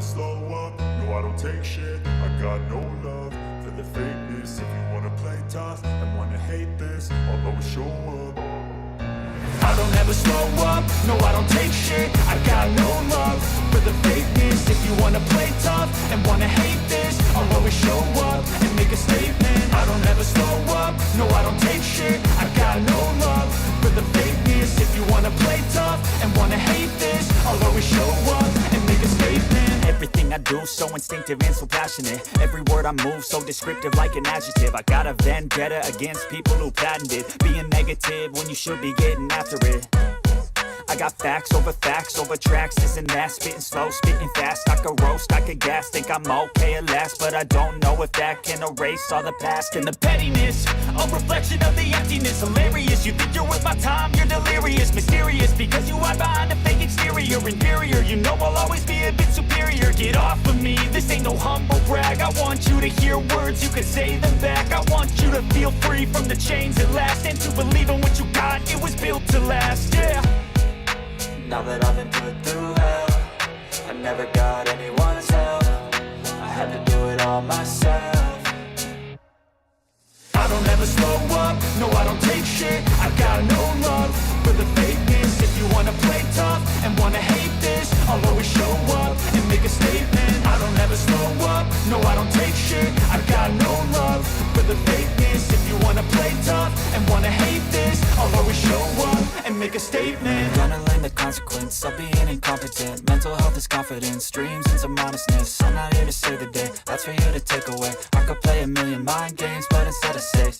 never slow up, no I don't take shit. I got no love for the fakeness. If you wanna play tough and wanna hate this, I'll always show up. I don't ever slow up, no I don't take shit. I got no love for the fakeness. If you wanna play tough and wanna hate this, I'll always show up and make a statement. I don't ever slow up, no I don't take shit. I got no love for the fakeness. If you wanna play tough and wanna hate this, I'll always show up and make a statement. Everything I do so instinctive and so passionate. Every word I move so descriptive like an adjective. I got a vendetta against people who patented being negative when you should be getting after it. I got facts over tracks, this and that. Spitting slow, spitting fast. I could roast, I could gas. Think I'm okay at last, but I don't know if that can erase all the past. And the pettiness, a reflection of the emptiness. Hilarious, you think you're worth my time, you're delirious. Mysterious, because you hide behind a fake exterior. Inferior, you know I'll always be a bit superior. Get off of me, this ain't no humble brag. I want you to hear words, you can say them back. I want you to feel free from the chains at last, and to believe in what you got, it was built to last, yeah. Now that I've been put through hell, I never got anyone's help. I had to do it all myself. I don't ever slow up, no I don't take shit. I got no love for the fakeness. If you wanna play tough and wanna hate this, I'll always show up and make a statement. I don't ever slow up, no I don't take shit. I got no love for the fakeness. If you wanna play tough and wanna hate this, I'll always show up and make a statement. Gonna learn the consequence of being incompetent. Mental health is confidence, dreams and some honestness. I'm not here to save the day, that's for you to take away. I could play a million mind games, but instead of say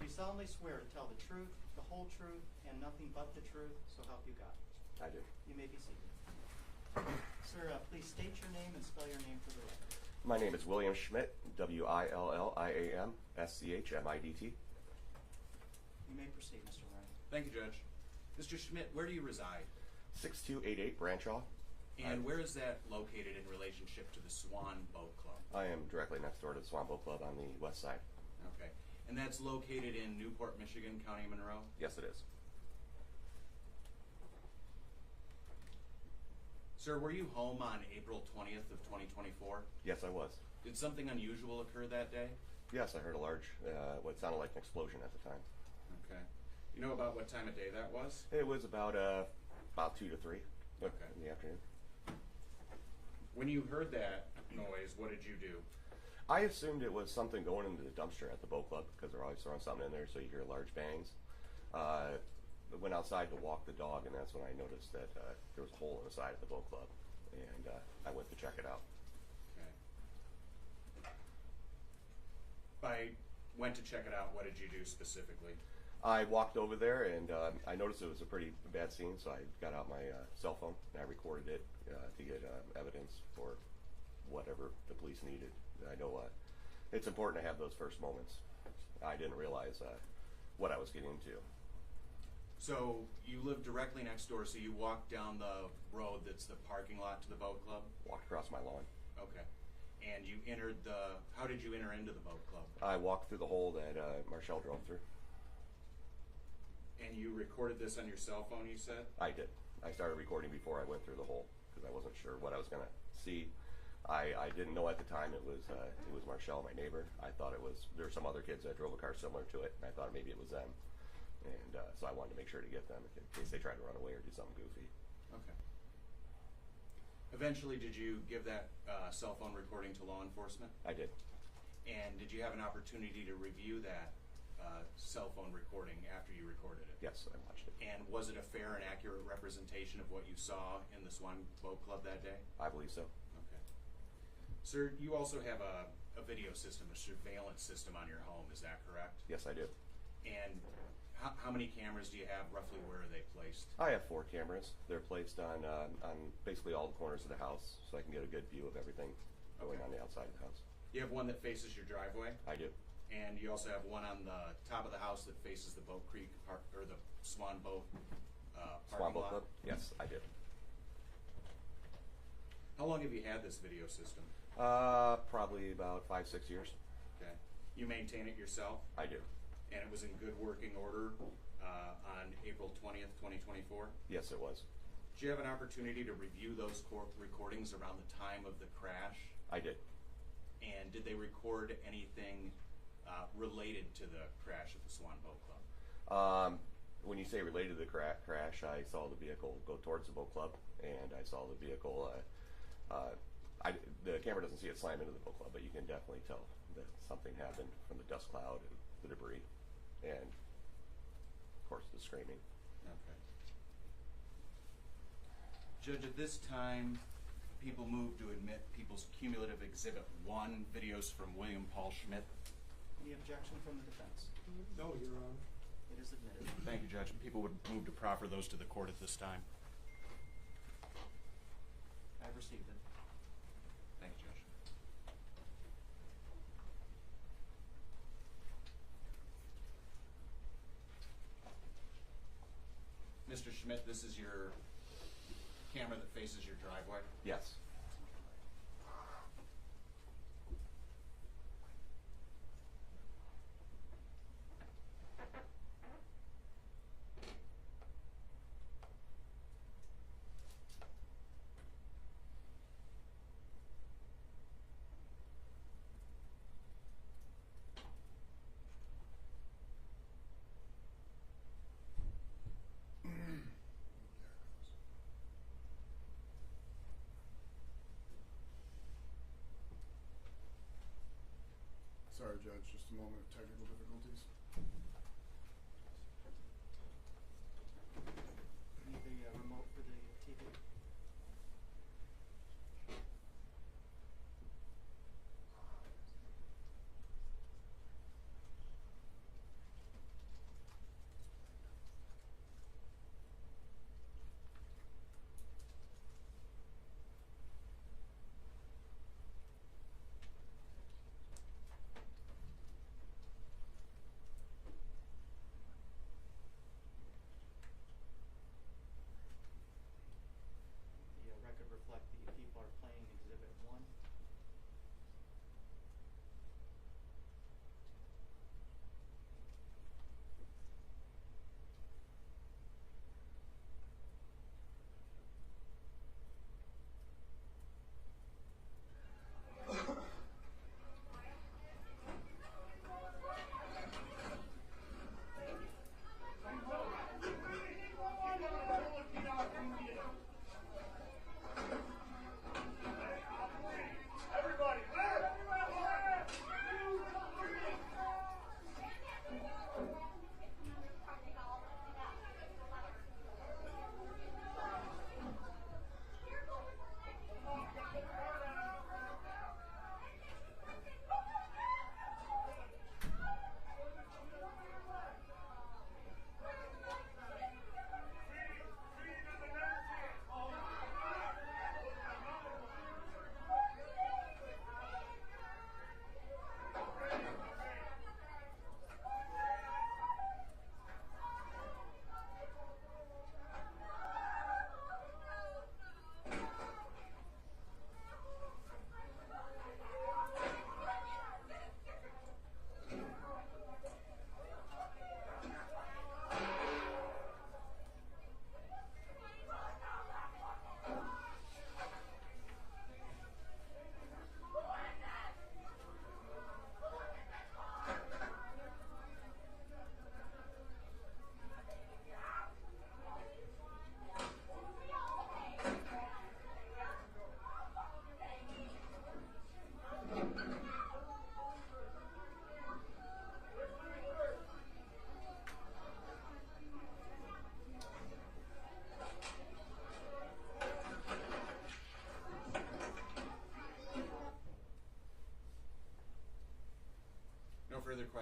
Do you solemnly swear to tell the truth, the whole truth, and nothing but the truth, so help you God? I do. You may be seated. Sir, please state your name and spell your name for the record. My name is William Schmidt, William Schmidt. You may proceed, Mr. Ryan. Thank you, Judge. Mr. Schmidt, where do you reside? 6288 Branchaw. And where is that located in relationship to the Swan Boat Club? I am directly next door to the Swan Boat Club on the west side. Okay. And that's located in Newport, Michigan, County of Monroe? Yes, it is. Sir, were you home on April 20th of 2024? Yes, I was. Did something unusual occur that day? Yes, I heard a large, what sounded like an explosion at the time. Okay. You know about what time of day that was? It was about 2 to 3 Okay. in the afternoon. When you heard that noise, what did you do? I assumed it was something going into the dumpster at the boat club because they're always throwing something in there, so you hear large bangs. I went outside to walk the dog, and that's when I noticed that there was a hole in the side of the boat club, and I went to check it out. Okay. I went to check it out. What did you do specifically? I walked over there, and I noticed it was a pretty bad scene, so I got out my cell phone, and I recorded it to get evidence for whatever the police needed. I know it's important to have those first moments. I didn't realize what I was getting into. So you live directly next door, so you walked down the road that's the parking lot to the boat club? Walked across my lawn. Okay. And you entered how did you enter into the boat club? I walked through the hole that Marshall drove through. And you recorded this on your cell phone, you said? I did. I started recording before I went through the hole because I wasn't sure what I was going to see. I didn't know at the time it was Marshall, my neighbor. I thought there were some other kids that drove a car similar to it, and I thought maybe it was them. And so I wanted to make sure to get them in case they tried to run away or do something goofy. Okay. Eventually, did you give that cell phone recording to law enforcement? I did. And did you have an opportunity to review that cell phone recording after you recorded it? Yes, I watched it. And was it a fair and accurate representation of what you saw in the Swan Boat Club that day? I believe so. Okay. Sir, you also have a video system, a surveillance system on your home, is that correct? Yes, I do. And how many cameras do you have? Roughly where are they placed? I have 4 cameras. They're placed on basically all the corners of the house, so I can get a good view of everything going Okay. on the outside of the house. You have one that faces your driveway? I do. And you also have one on the top of the house that faces the Boat Creek park, or the Swan Boat parking Swan Boat lot? Club? Yes, I did. How long have you had this video system? Probably about 5-6 years. Okay. You maintain it yourself? I do. And it was in good working order on April 20th, 2024? Yes, it was. Did you have an opportunity to review those recordings around the time of the crash? I did. And did they record anything related to the crash at the Swan Boat Club? When you say related to the crash, I saw the vehicle go towards the boat club, and I saw the vehicle. The camera doesn't see it slam into the boat club, but you can definitely tell that something happened from the dust cloud and the debris, and of course the screaming. Okay. Judge, at this time, people move to admit People's Cumulative Exhibit 1, videos from William Paul Schmidt. Any objection from the defense? No, Your Honor. It is admitted. Thank you, Judge. People would move to proffer those to the court at this time. I've received it. Thank you, Judge. Mr. Schmidt, this is your camera that faces your driveway? Yes. Sorry, Judge, just a moment of technical difficulties. Need the remote for the TV?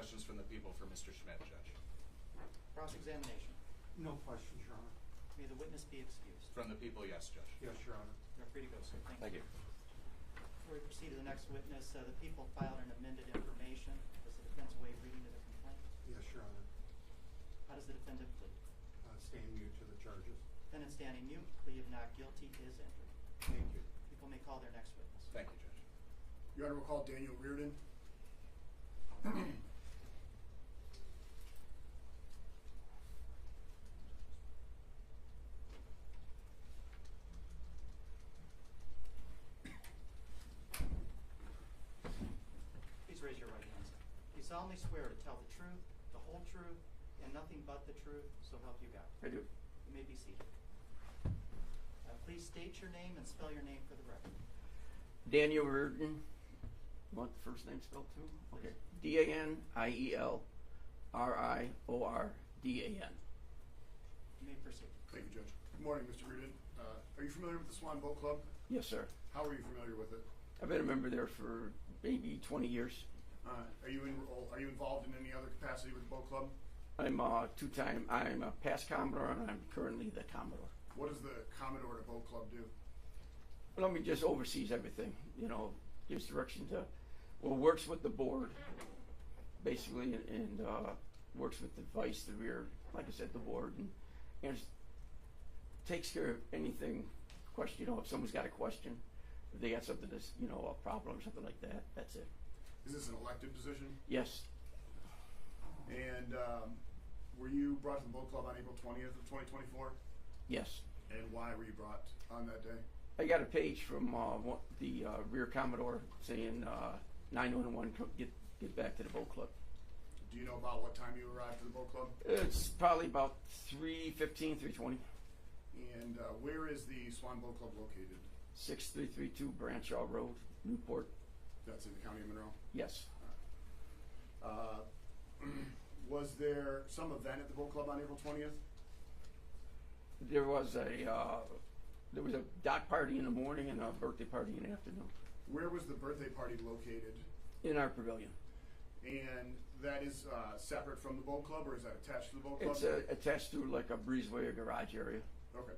questions from the people for Mr. Schmidt, Judge? Cross-examination. No questions, Your Honor. May the witness be excused. From the people, yes, Judge. Yes, Your Honor. You're free to go, sir. Thank you. Before we proceed to the next witness, the people filed an amended information. Does the defense waive reading of the complaint? Yes, Your Honor. How does the defendant plead? Stand mute to the charges. Defendant standing mute, plea of not guilty is entered. Thank you. People may call their next witness. Thank you, Judge. Your Honor, we'll call Daniel Reardon. Please raise your right hand. Do you solemnly swear to tell the truth, the whole truth, and nothing but the truth, so help you God? I do. You may be seated. Please state your name and spell your name for the record. Daniel Reardon. You want the first name spelled too? Okay. DANIELRIORDAN. You may proceed. Thank you, Judge. Good morning, Mr. Reardon. Are you familiar with the Swan Boat Club? Yes, sir. How are you familiar with it? I've been a member there for maybe 20 years. Are you involved in any other capacity with the boat club? I'm a past Commodore and I'm currently the Commodore. What does the Commodore at a boat club do? Well, I mean, just oversees everything, gives direction to, works with the board, basically, and works with the vice, the rear, like I said, the board, and takes care of anything, question, if someone's got a question, if they got something that's, a problem or something like that, that's it. Is this an elected position? Yes, And were you brought to the boat club on April 20th of 2024? yes. And why were you brought on that day? I got a page from the rear Commodore saying 911, get back to the boat club. Do you know about what time you arrived to the boat club? It's probably about 3:15, 3:20. And where is the Swan Boat Club located? 6332 Branchall Road, Newport. That's in the county of Monroe. Yes. Was there some event at the boat club on April 20th? There was a dock party in the morning and a birthday party in the afternoon Where was the birthday party located? in our pavilion. And that is separate from the boat club, or is that attached to the boat club? It's attached to like a breezeway or garage area. Okay.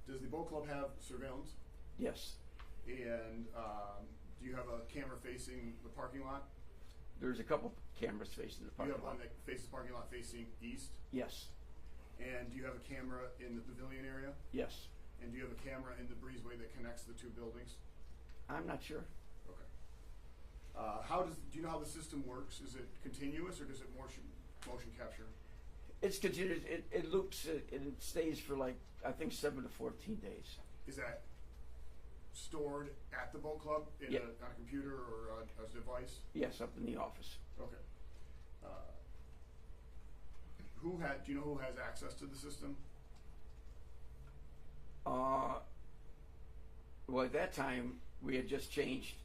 Does the boat club have surveillance? Yes. And do you have a camera facing the parking lot? There's a couple cameras facing the Do you parking have one lot. that faces the parking lot facing east? Yes. And do you have a camera in the pavilion area? Yes. And do you have a camera in the breezeway that connects the two buildings? I'm not sure. Okay. Do you know how the system works? Is it continuous or does it motion capture? It's continued. It loops. It stays for like I think 7 to 14 days. Is that stored at the boat club on a computer or a device? Yes, up in the office. Okay. Do you know who has access to the system? Well, at that time we had just changed.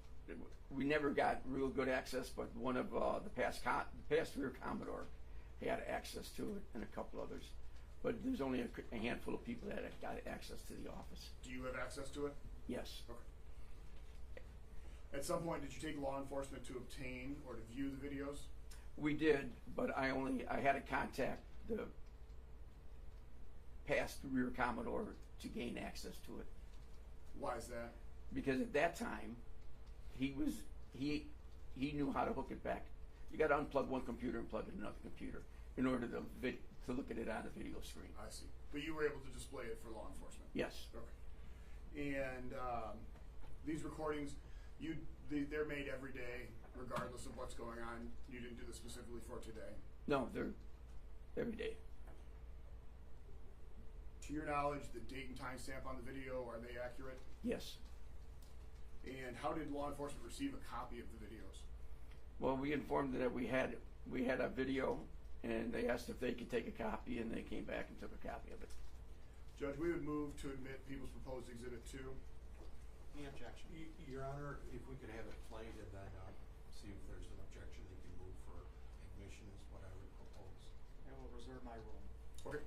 We never got real good access, but one of the past rear Commodore had access to it, and a couple others. But there's only a handful of people that got access to the office. Do you have access to it? Yes. Okay. At some point, did you take law enforcement to obtain or to view the videos? We did, but I had to contact the past rear Commodore to gain access to it. Why is that? Because at that time, he knew how to hook it back. You got to unplug one computer and plug in another computer in order to look at it on a video screen. I see. But you were able to display it for law enforcement? Yes. Okay. And these recordings, they're made every day, regardless of what's going on. You didn't do this specifically for today. No, they're every day. To your knowledge, the date and time stamp on the video, are they accurate? Yes. And how did law enforcement receive a copy of the videos? Well, we informed them that we had a video, and they asked if they could take a copy, and they came back and took a copy of it. Judge, we would move to admit People's Proposed Exhibit 2. Any objection? Your Honor, if we could have it played and then see if there's an objection, they can move for admission is what I would propose. I will reserve my ruling. Okay.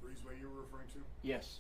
breezeway you were referring to? Yes.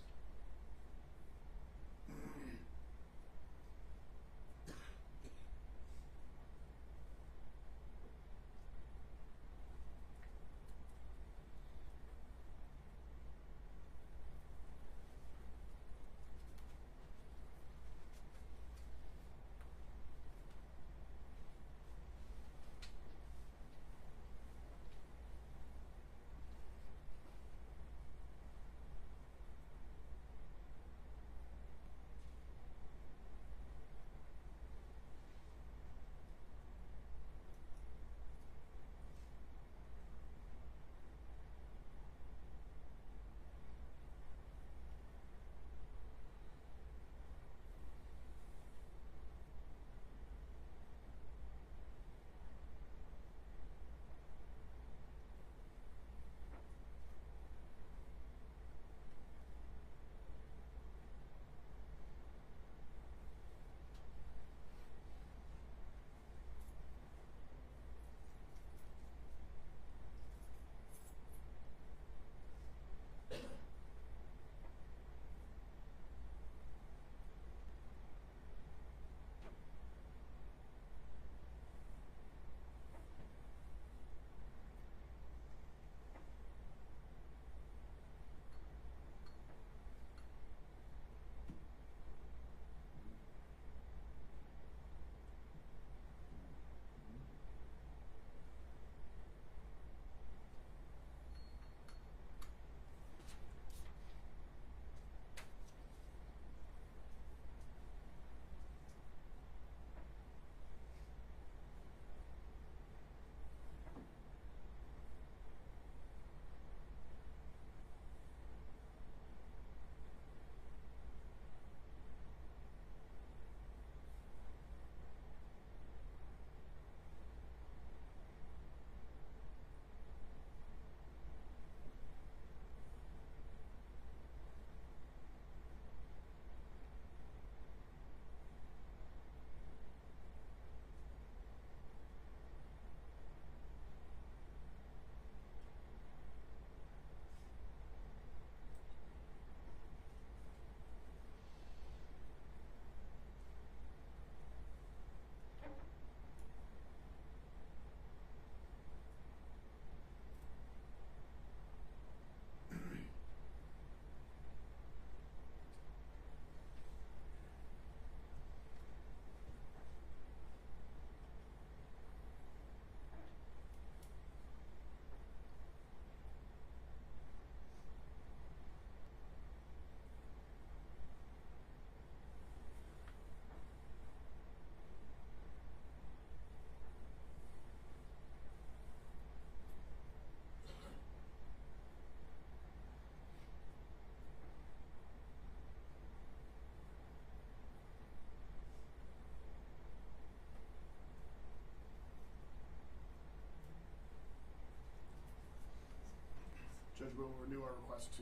Judge will renew our request to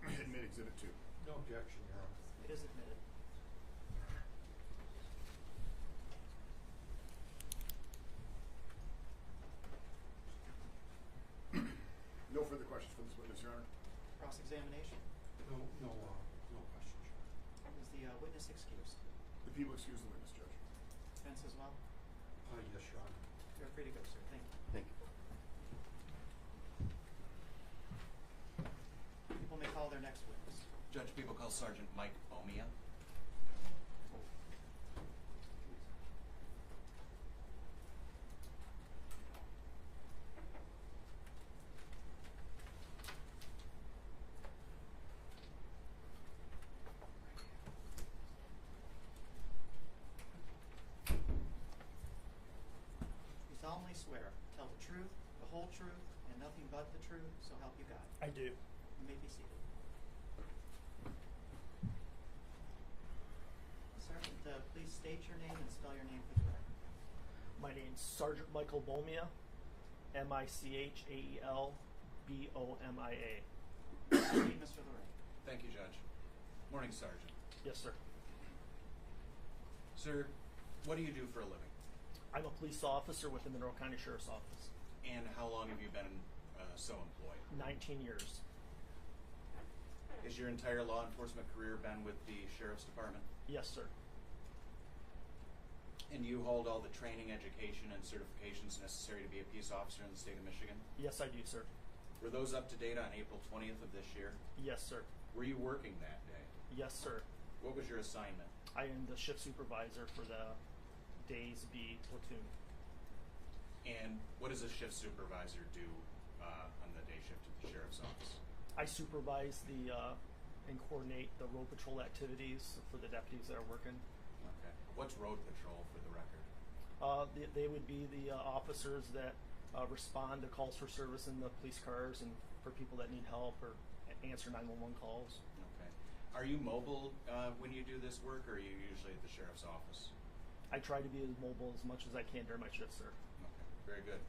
admit Exhibit 2. No objection, Your Honor. It is admitted. No further questions for this witness, Your Honor. Cross-examination. No questions, Your Honor. Is the witness excused? The people excuse the witness, Judge. Defense as well? Yes, Your Honor. You're free to go, sir. Thank you. Thank you. People may call their next witness. Judge, people call Sergeant Mike Bomia. You solemnly swear to tell the truth, the whole truth, and nothing but the truth, so help you God. I do. You may be seated. Sergeant, please state your name and spell your name for the record. My name's Sergeant Michael Bomia, Michaelbomia. Proceed, Mr. Lorraine. Thank you, Judge. Morning, Sergeant. Yes, sir. Sir, what do you do for a living? I'm a police officer with the Monroe County Sheriff's Office. And how long have you been so employed? 19 years. Has your entire law enforcement career been with the Sheriff's Department? Yes, sir. And you hold all the training, education, and certifications necessary to be a peace officer in the state of Michigan? Yes, I do, sir. Were those up to date on April 20th of this year? Yes, sir. Were you working that day? Yes, sir. What was your assignment? I am the shift supervisor for the Days B platoon. And what does a shift supervisor do on the day shift at the Sheriff's Office? I supervise the and coordinate the road patrol activities for the deputies that are working. Okay. What's road patrol for the record? They would be the officers that respond to calls for service in the police cars and for people that need help or answer 911 calls. Okay. Are you mobile when you do this work, or are you usually at the Sheriff's Office? I try to be as mobile as much as I can during my shift, sir. Okay. Very good.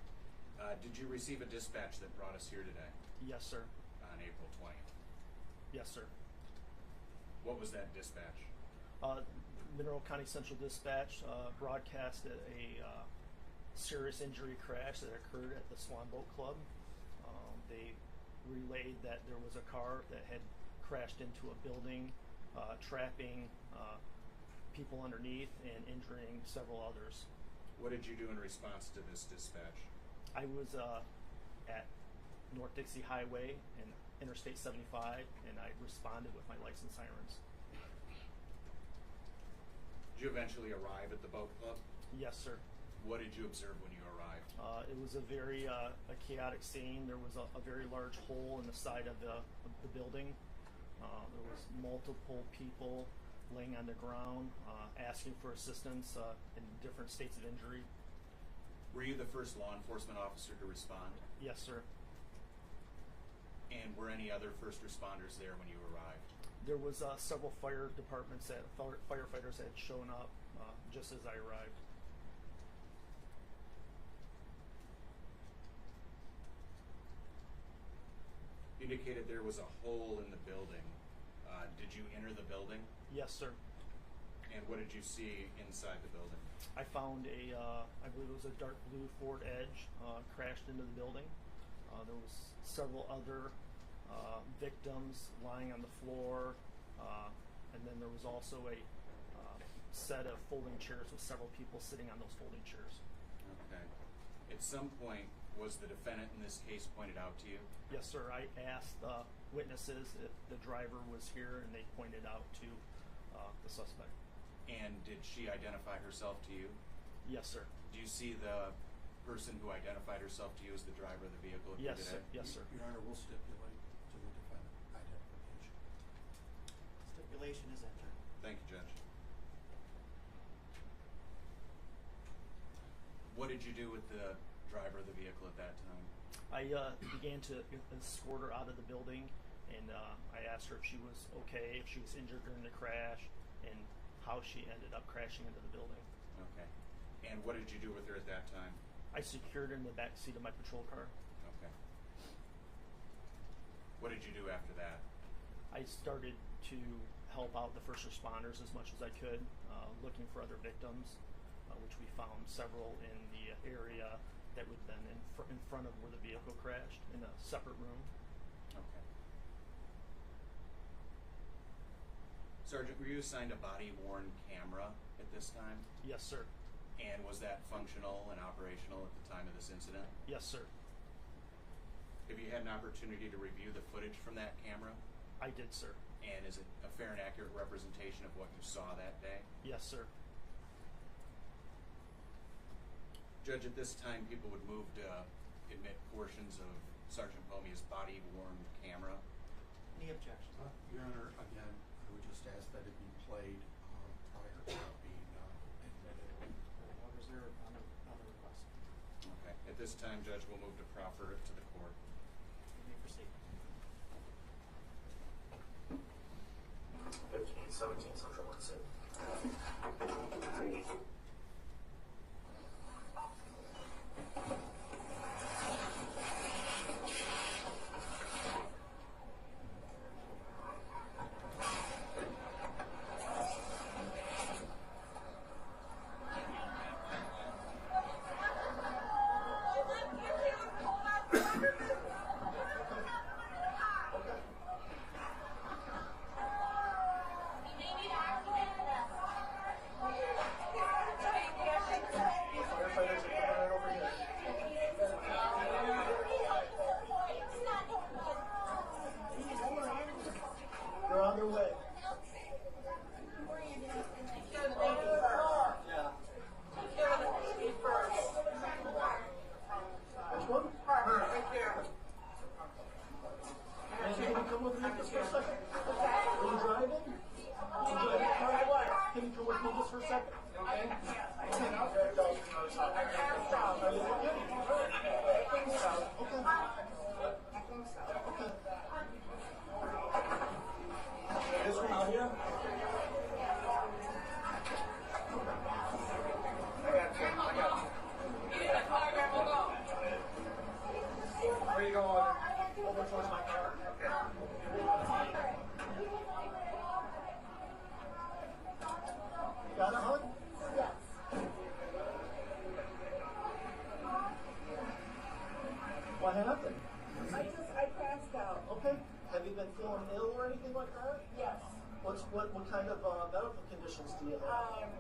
Did you receive a dispatch that brought us here today Yes, sir. on April 20th? Yes, sir. What was that dispatch? Mineral County Central Dispatch broadcasted a serious injury crash that occurred at the Swan Boat Club. They relayed that there was a car that had crashed into a building, trapping people underneath and injuring several others. What did you do in response to this dispatch? I was at North Dixie Highway and Interstate 75, and I responded with my lights and sirens. Did you eventually arrive at the boat club? Yes, sir. What did you observe when you arrived? It was a very a chaotic scene. There was a very large hole in the side of the building. There was multiple people laying on the ground, asking for assistance in different states of injury. Were you the first law enforcement officer to respond? Yes, sir. And were any other first responders there when you arrived? There was several fire departments that firefighters had shown up just as I arrived. You indicated there was a hole in the building. Did you enter the building? Yes, sir. And what did you see inside the building? I found I believe it was a dark blue Ford Edge crashed into the building. There was several other victims lying on the floor, and then there was also a set of folding chairs with several people sitting on those folding chairs. Okay. At some point, was the defendant in this case pointed out to you? Yes, sir. I asked witnesses if the driver was here, and they pointed out to the suspect. And did she identify herself to you? Yes, sir. Do you see the person who identified herself to you as the driver of the vehicle here Yes, today? sir. Yes, sir. Your Honor, we'll stipulate to the defendant identification. Stipulation is entered. Thank you, Judge. What did you do with the driver of the vehicle at that time? I began to escort her out of the building, and I asked her if she was okay, if she was injured during the crash, and how she ended up crashing into the building. Okay. And what did you do with her at that time? I secured her in the back seat of my patrol car. Okay. What did you do after that? I started to help out the first responders as much as I could, looking for other victims, which we found several in the area that would then in front of where the vehicle crashed in a separate room. Okay. Sergeant, were you assigned a body-worn camera at this time? Yes, sir. And was that functional and operational at the time of this incident? Yes, sir. Have you had an opportunity to review the footage from that camera? I did, sir. And is it a fair and accurate representation of what you saw that day? Yes, sir. Judge, at this time, people would move to admit portions of Sergeant Pomia's body-worn camera. Any objections? Your Honor, again, I would just ask that it be played prior to it being admitted. I'll reserve on the request. Okay. At this time, Judge, we'll move to proffer it to the court. You may proceed. 1517 Central Hudson. Can you come with me just for a second? Are you driving? Can you drive the car? Can you come with me just for a second? Okay. This one out here? Where you going? Over towards my car. Got it, hon? Yes. What happened? I passed out. Okay. Have you been feeling ill or anything like that? Yes. What kind of medical conditions do you have?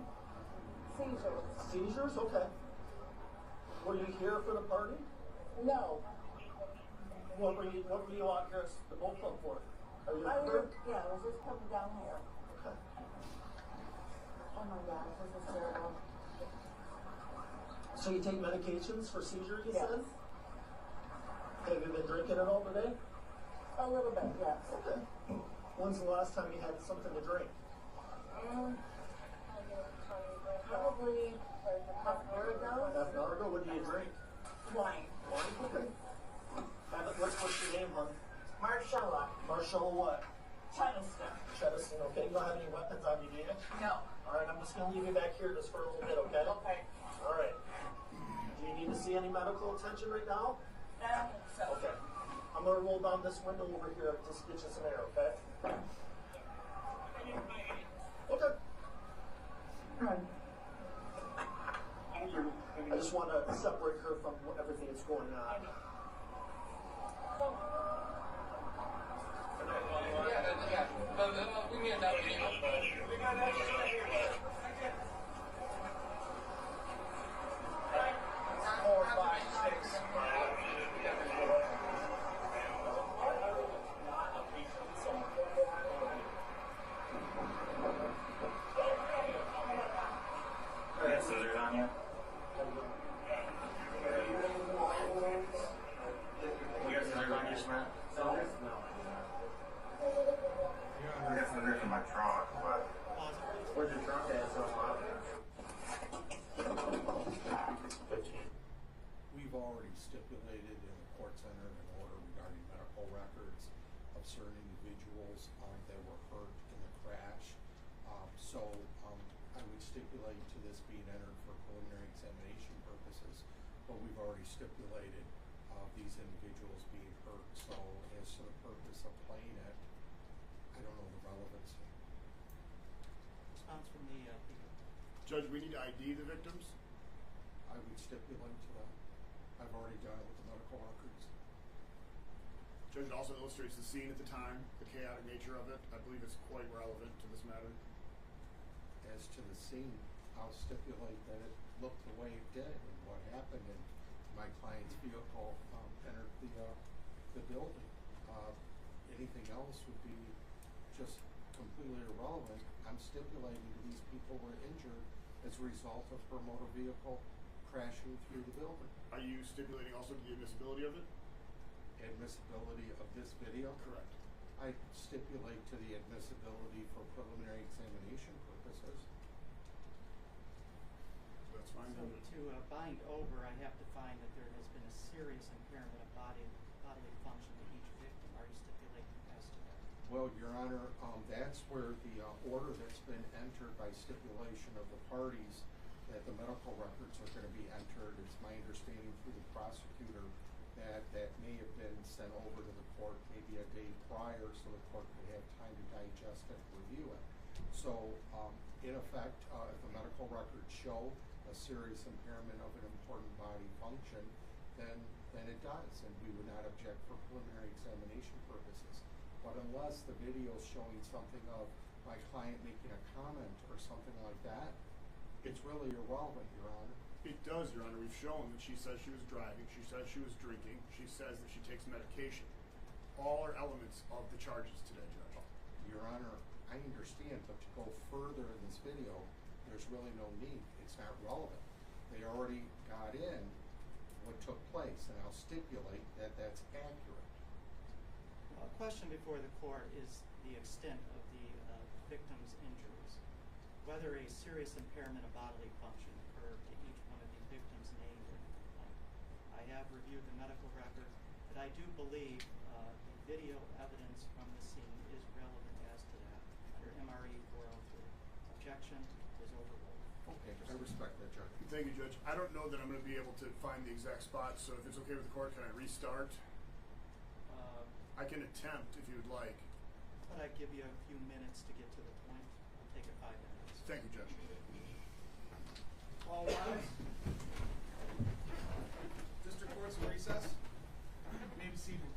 Seizures. Seizures? Okay. Were you here for the party? No. What were you out here at the boat club for? Are you I hurt? was just coming down here. Okay. Oh my gosh, this is terrible. So you take medications for seizure, you Yes. said? Have you been drinking at all today? A little bit, yes. Okay. When's the last time you had something to drink? Probably like a half hour ago. Half an hour ago? What do you drink? Wine. Okay. What's your name, hon? Marcella. Marshall what? Cheniston. Cheddiston, okay. You don't have any weapons on you, do you? No. Alright, I'm just gonna leave you back here just for a little bit, okay? Okay. Alright. Do you need to see any medical attention right now? I don't think so. Okay. I'm gonna roll down this window over here just to get you some air, okay? Okay. I just want to separate her from everything that's going on. Scissors on you? You got scissors on you, Smith? Scissors? No. I got scissors in my trunk, but. Where's your trunk at? So We've already stipulated and the court's entered an order regarding medical records of certain individuals that were hurt in the crash. I would stipulate to this being entered for preliminary examination purposes, but we've already stipulated these individuals being hurt. So as to the purpose of playing it, I don't know the relevancy. Response from the people. Judge, we need to ID the victims. I would stipulate to that. I've already done it with the medical records. Judge, it also illustrates the scene at the time, the chaotic nature of it. I believe it's quite relevant to this matter. As to the scene, I'll stipulate that it looked the way it did and what happened, and my client's vehicle entered the building. Anything else would be just completely irrelevant. I'm stipulating that these people were injured as a result of her motor vehicle crashing through the building. Are you stipulating also the admissibility of it? Admissibility of this video? Correct. I stipulate to the admissibility for preliminary examination purposes. That's fine. So to bind over, I have to find that there has been a serious impairment of bodily function to each victim. Are you stipulating as to that? Well, Your Honor, that's where the order that's been entered by stipulation of the parties that the medical records are going to be entered. It's my understanding through the prosecutor that may have been sent over to the court maybe a day prior so the court could have time to digest it and review it. So, in effect, if the medical records show a serious impairment of an important body function, then it does, and we would not object for preliminary examination purposes. But unless the video is showing something of my client making a comment or something like that, it's really irrelevant, Your Honor. It does, Your Honor. We've shown that she says she was driving, she says she was drinking, she says that she takes medication. All are elements of the charges today, Judge. Your Honor, I understand, but to go further in this video, there's really no need. It's not relevant. They already got in what took place, and I'll stipulate that that's accurate. A question before the court is the extent of the victim's injuries. Whether a serious impairment of bodily function occurred to each one of the victims named in the complaint. I have reviewed the medical records, but I do believe the video evidence from the scene is relevant as to that under MRE 403. Objection is overruled. Okay, I respect that, Judge. Thank you, Judge. I don't know that I'm going to be able to find the exact spot, so if it's okay with the court, can I restart? I can attempt if you would like. But I give you a few minutes to get to the point. I'll take it 5 minutes. Thank you, Judge. All rise. District Court's in recess. You may be seated.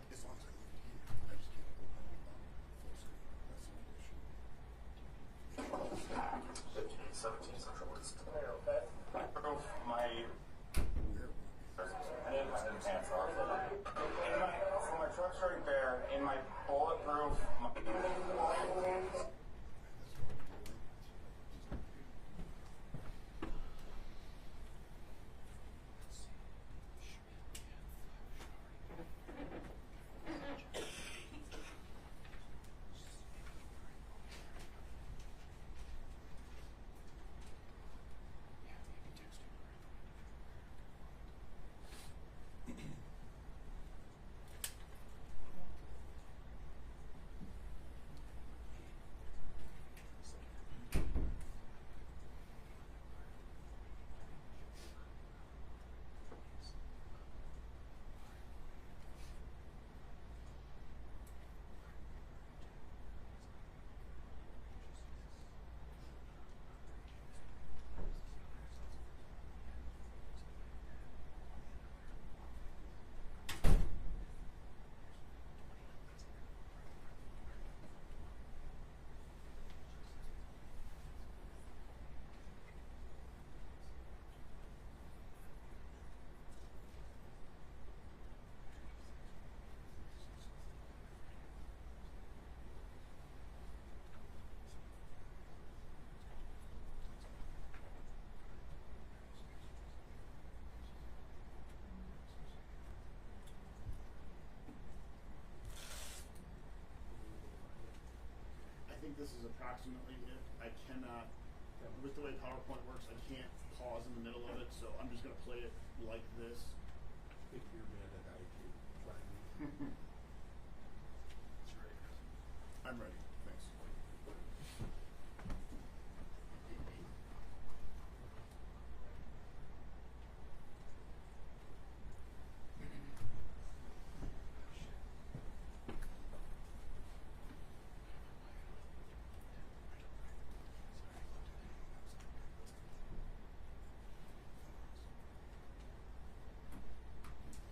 As long as I leave it here, I just can't open it up full screen. That's the condition. 1517 Central West. Okay. Proof my. I need my pants off. So my truck's right there. In my bulletproof. I think this is approximately it. I cannot, with the way PowerPoint works, I can't pause in the middle of it, so I'm just going to play it like this. If you're mad at IT, I'm ready. Thanks.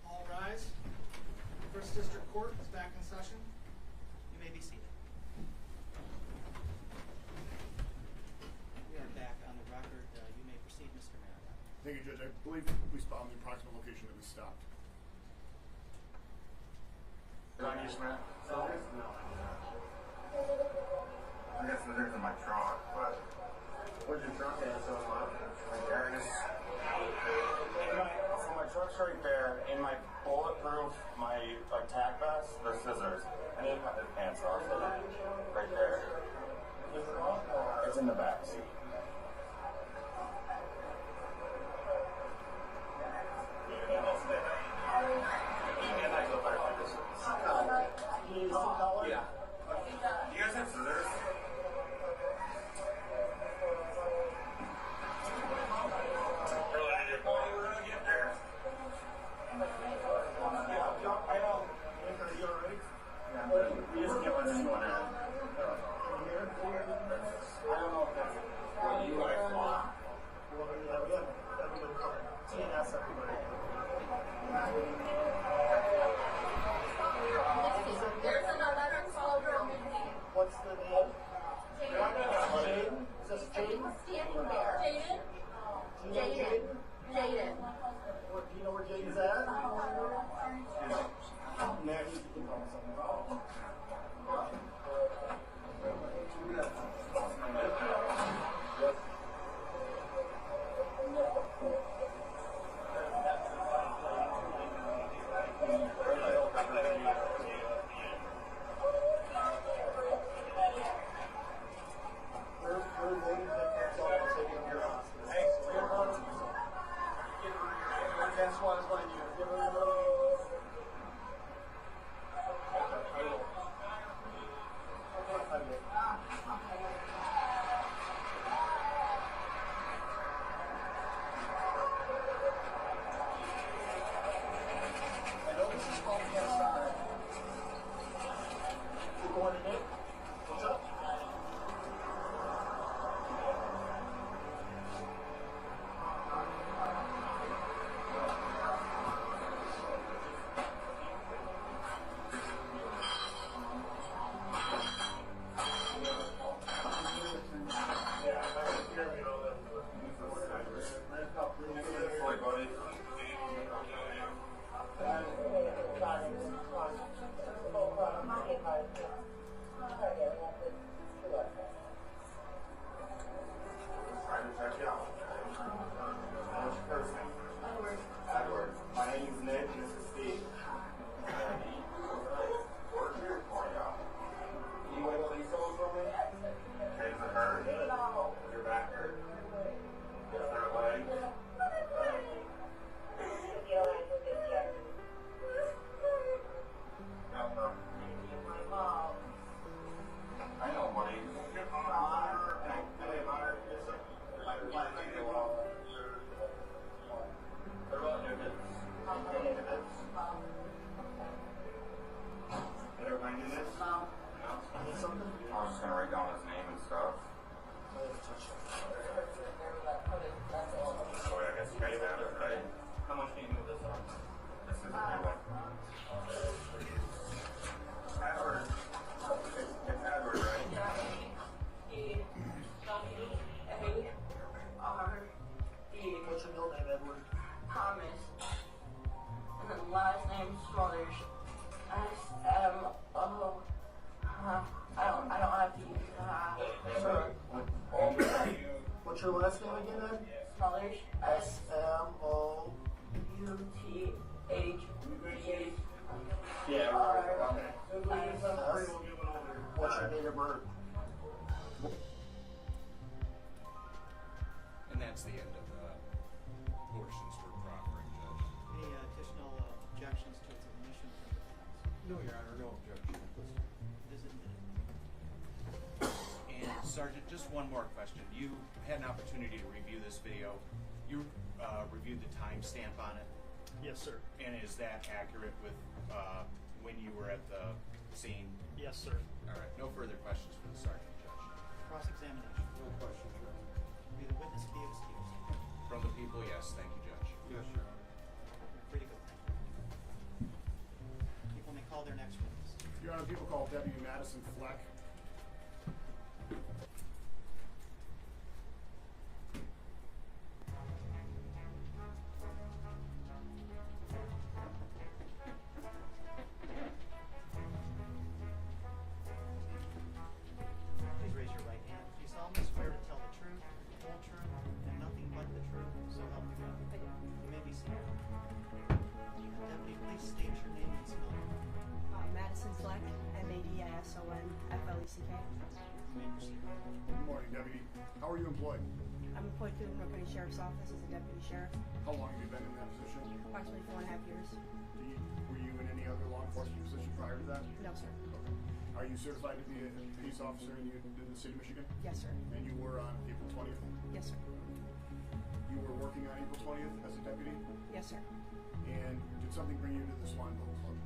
All rise. First District Court is back in session. You may be seated. We are back on the record. You may proceed, Mr. Marriott. Thank you, Judge. I believe we found the approximate location that we stopped. John, you Smith? No. I got scissors in my trunk, but. Where's your trunk at? So there it is. So my truck's right there. In my bulletproof, my tack vest, there's scissors. I need to cut the pants off. Right there. It's in the back seat. Yeah. Do you guys have scissors? That's why I was letting you. I know this is called PSI. You're going to Nick? What's up? Edward. My name is Nick and this is Steve. We're here for you. You want to please someone for me? Does it hurt? Does your back hurt? Is there a leg? I know, buddy. What about new bits? Did everybody do this? No. I was just gonna write down his name and stuff. So I guess you guys have it, right? How much do you move this on? This is a new one. Edward. It's Edward, right? What's your middle name, Edward? Thomas. And then last name Smothers. S-M-O. I don't have to use Sorry. What's your last name again, Ed? Smothers. S-M-O-U-T-H-E-R. Yeah, okay. What's your date of birth? And that's the end of the portions for proffering, Judge. Any additional objections to its admission from the defense? No, Your Honor, no objection. It is admitted. And Sergeant, just one more question. You had an opportunity to review this video. You reviewed the timestamp on it, Yes, sir. and is that accurate with when you were at the scene? Yes, sir. All right, no further questions for the Sergeant, Judge. Cross-examination. No questions, Your Honor. May the witness be excused. From the people, yes, thank you, Judge. Yes, Your Honor. You're free to go. Thank you. People may call their next witness. Your Honor, people call Deputy Madison Fleck. Please raise your right hand. Do you solemnly swear to tell the truth, the whole truth, and nothing but the truth, so help you God? I do. You may be seated. Deputy, please state your name and spelling. Madison Fleck, M-A-D-I-S-O-N-F-L-E-C-K. You may proceed. Good morning, Deputy. How are you employed? I'm employed through the Monroe County Sheriff's Office as a deputy sheriff, How long have you been in that position? approximately 4.5 years. Were you in any other law enforcement position prior to that? No, sir. Okay. Are you certified to be a police officer in the state of Michigan? Yes, sir. And you were on April 20th? Yes, sir. You were working on April 20th as a deputy? Yes, sir. And did something bring you to the Swan Boat Club?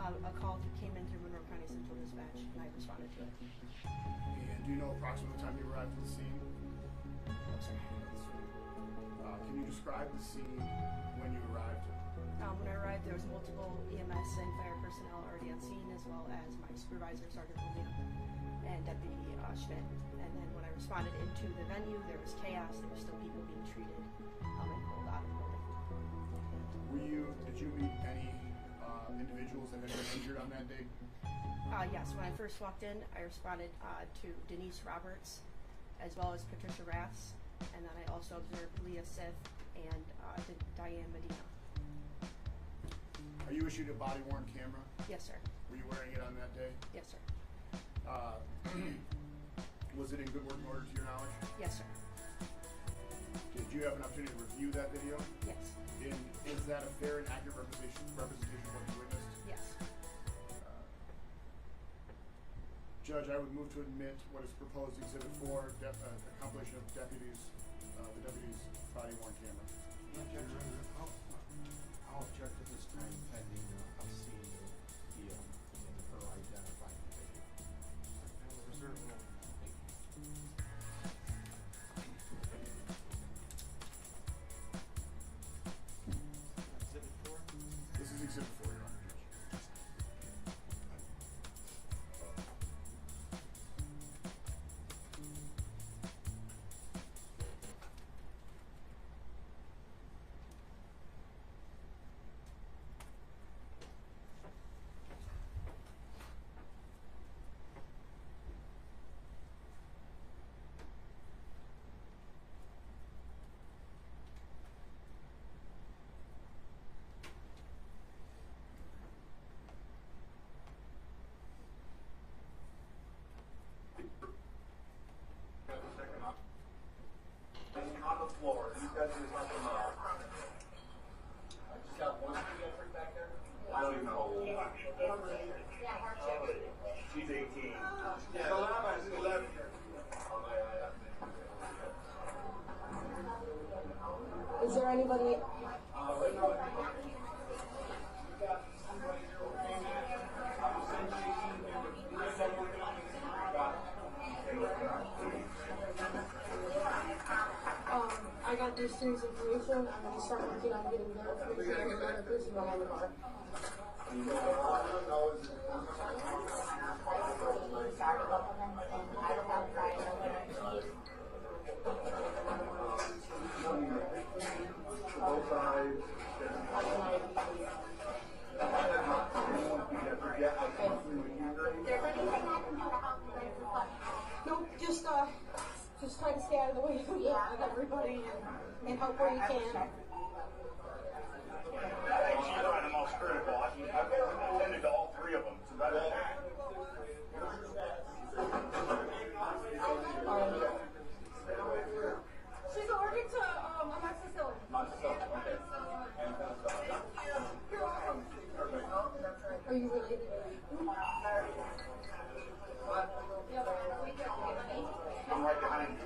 A call came in through Monroe County Central Dispatch, and I responded to it. And do you know approximately the time you arrived at the scene? No, sir. Can you describe the scene when you arrived? When I arrived, there was multiple EMS and fire personnel already on scene, as well as my supervisor, Sergeant William, and Deputy Schmidt. And then when I responded into the venue, there was chaos. There were still people being treated and pulled out of the building. Did you meet any individuals that had been injured on that day? Yes, when I first walked in, I responded to Denise Roberts, as well as Patricia Raths, and then I also observed Leah Sith and Diane Medina. Are you issued a body-worn camera? Yes, sir. Were you wearing it on that day? Yes, sir. Was it in good working order to your knowledge? Yes, sir. Did you have an opportunity to review that video? Yes. Is that a fair and accurate representation of what you witnessed? Yes. Judge, I would move to admit what is proposed Exhibit 4, a compilation of the deputy's body worn camera. I'll object at this time pending us seeing the her identified video. I will reserve the moment. Thank you. Exhibit 4. This is Exhibit 4, Your Honor, Judge. On the floor. These guys are talking about. I just got one pediatric back there. I don't even know. She's 18. Yeah, 11. Is there anybody? I got this series information. I'm going to start working on getting their information and the person behind the bar. Nope, just try to stay out of the way of everybody and help where you can. I think she's probably the most critical. I've attended to all three of them. So that is. She's allergic to amoxicillin. Okay. You're welcome. Are you related? I'm right behind you.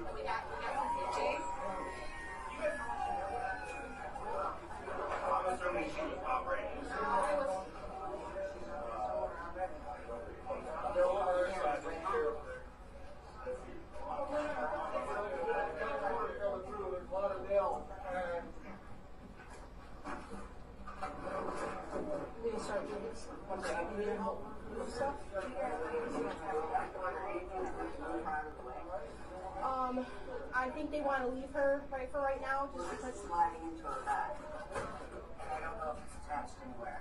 I'm assuming she was operating. I'm gonna start doing this. You need help with stuff? I think they want to leave her for right now, just because. Sliding into a bag. And I don't know if it's attached anywhere.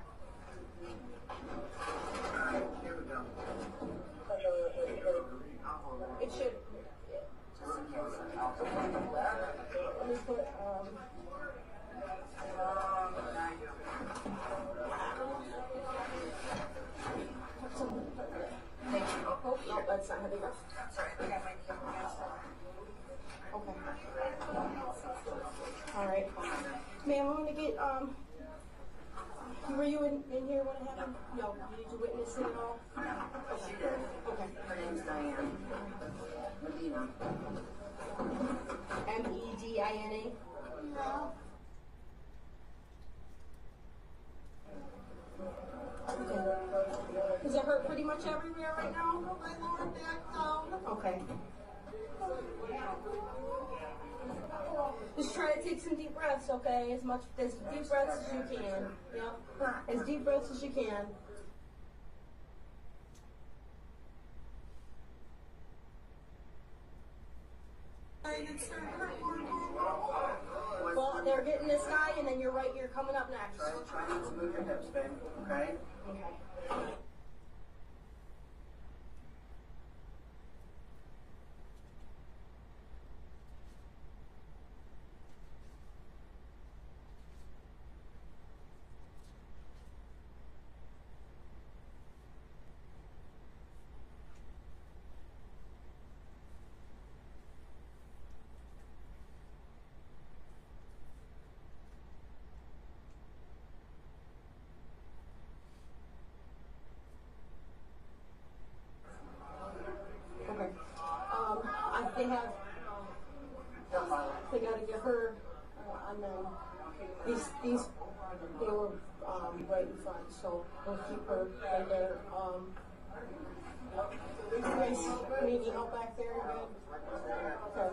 Alright, here we go. I'll hold it. It should. Just in case. Let me put. Now you. Thank you. Oh, no, that's not heavy enough. Sorry, I got my knee against it. Okay. All right. Ma'am, I'm gonna get, were you in here when it happened? No, did you witness it at all? She did. Okay. Her name's Diane. Medina. Medina? No. Okay. Does it hurt pretty much everywhere right now? My lower back down. Okay. Just try to take some deep breaths, okay? As deep breaths as you can. Yep. As deep breaths as you can. Well, they're getting this guy, and then you're coming up next. Try not to move your hips, babe. Okay? Okay. these, they were right in front, so we'll keep her right there. You guys need any help back there? Good? Okay.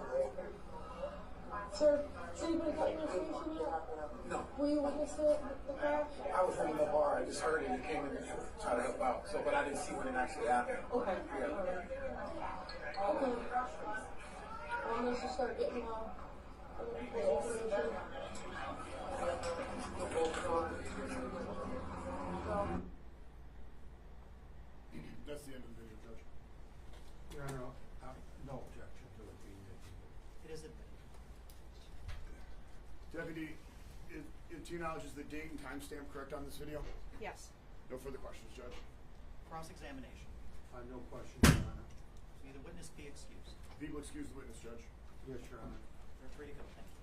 Sir, has anybody got your station yet? No. Were you witness the crash? I was in the bar. I just heard it and came in to try to help out. So, but I didn't see when it actually happened. Okay. Yeah. All right. Okay. Let's just start getting other people's information. That's the end of the video, Judge. Your Honor, no objection to it being admitted. It is admitted. Deputy, to your knowledge, is the date and timestamp correct on this video? Yes. No further questions, Judge. Cross-examination. No question, Your Honor. May the witness be excused. People excuse the witness, Judge. Yes, Your Honor. You're free to go. Thank you.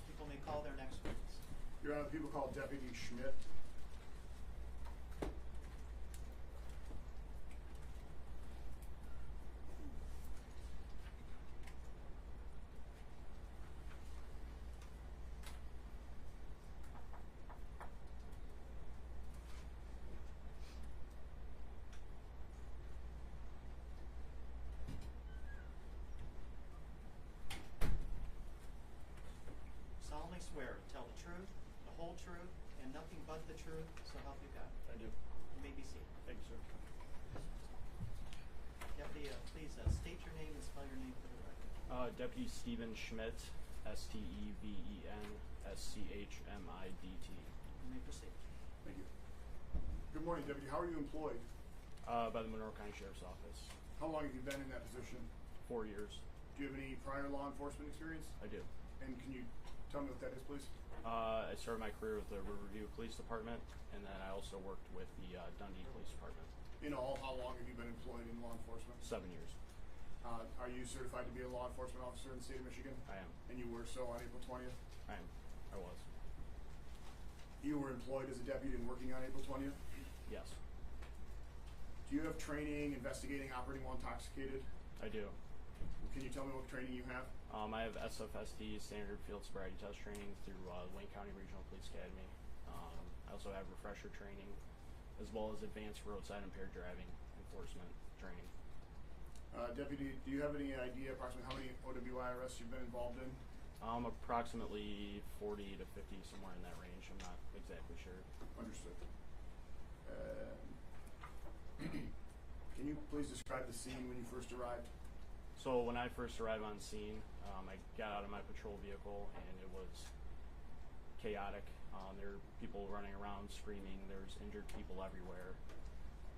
People may call their next witness. Your Honor, people call Deputy Schmidt. Solemnly swear to tell the truth, the whole truth, and nothing but the truth, so help you God. I do. You may be seated. Thank you, sir. Deputy, please state your name and spell your name for the record. Deputy Stephen Schmidt, STEVEN SCHMIDT. You may proceed. Thank you. Good morning, Deputy. How are you employed? By the Monroe County Sheriff's Office. How long have you been in that position? 4 years. Do you have any prior law enforcement experience? I do. And can you tell me what that is, please? I started my career with the Riverview Police Department, and then I also worked with the Dundee Police Department. In all, how long have you been employed in law enforcement? 7 years. Are you certified to be a law enforcement officer in the state of Michigan? I am. And you were so on April 20th? I am. I was. You were employed as a deputy and working on April 20th? Yes. Do you have training investigating operating while intoxicated? I do. Can you tell me what training you have? I have SFSD, Standard Field Sobriety Test training through Wayne County Regional Police Academy. I also have refresher training, as well as advanced roadside impaired driving enforcement training. Deputy, do you have any idea approximately how many OWI arrests you've been involved in? Approximately 40 to 50, somewhere in that range. I'm not exactly sure. Understood. Can you please describe the scene when you first arrived? So when I first arrived on scene, I got out of my patrol vehicle and it was chaotic. There were people running around screaming. There's injured people everywhere.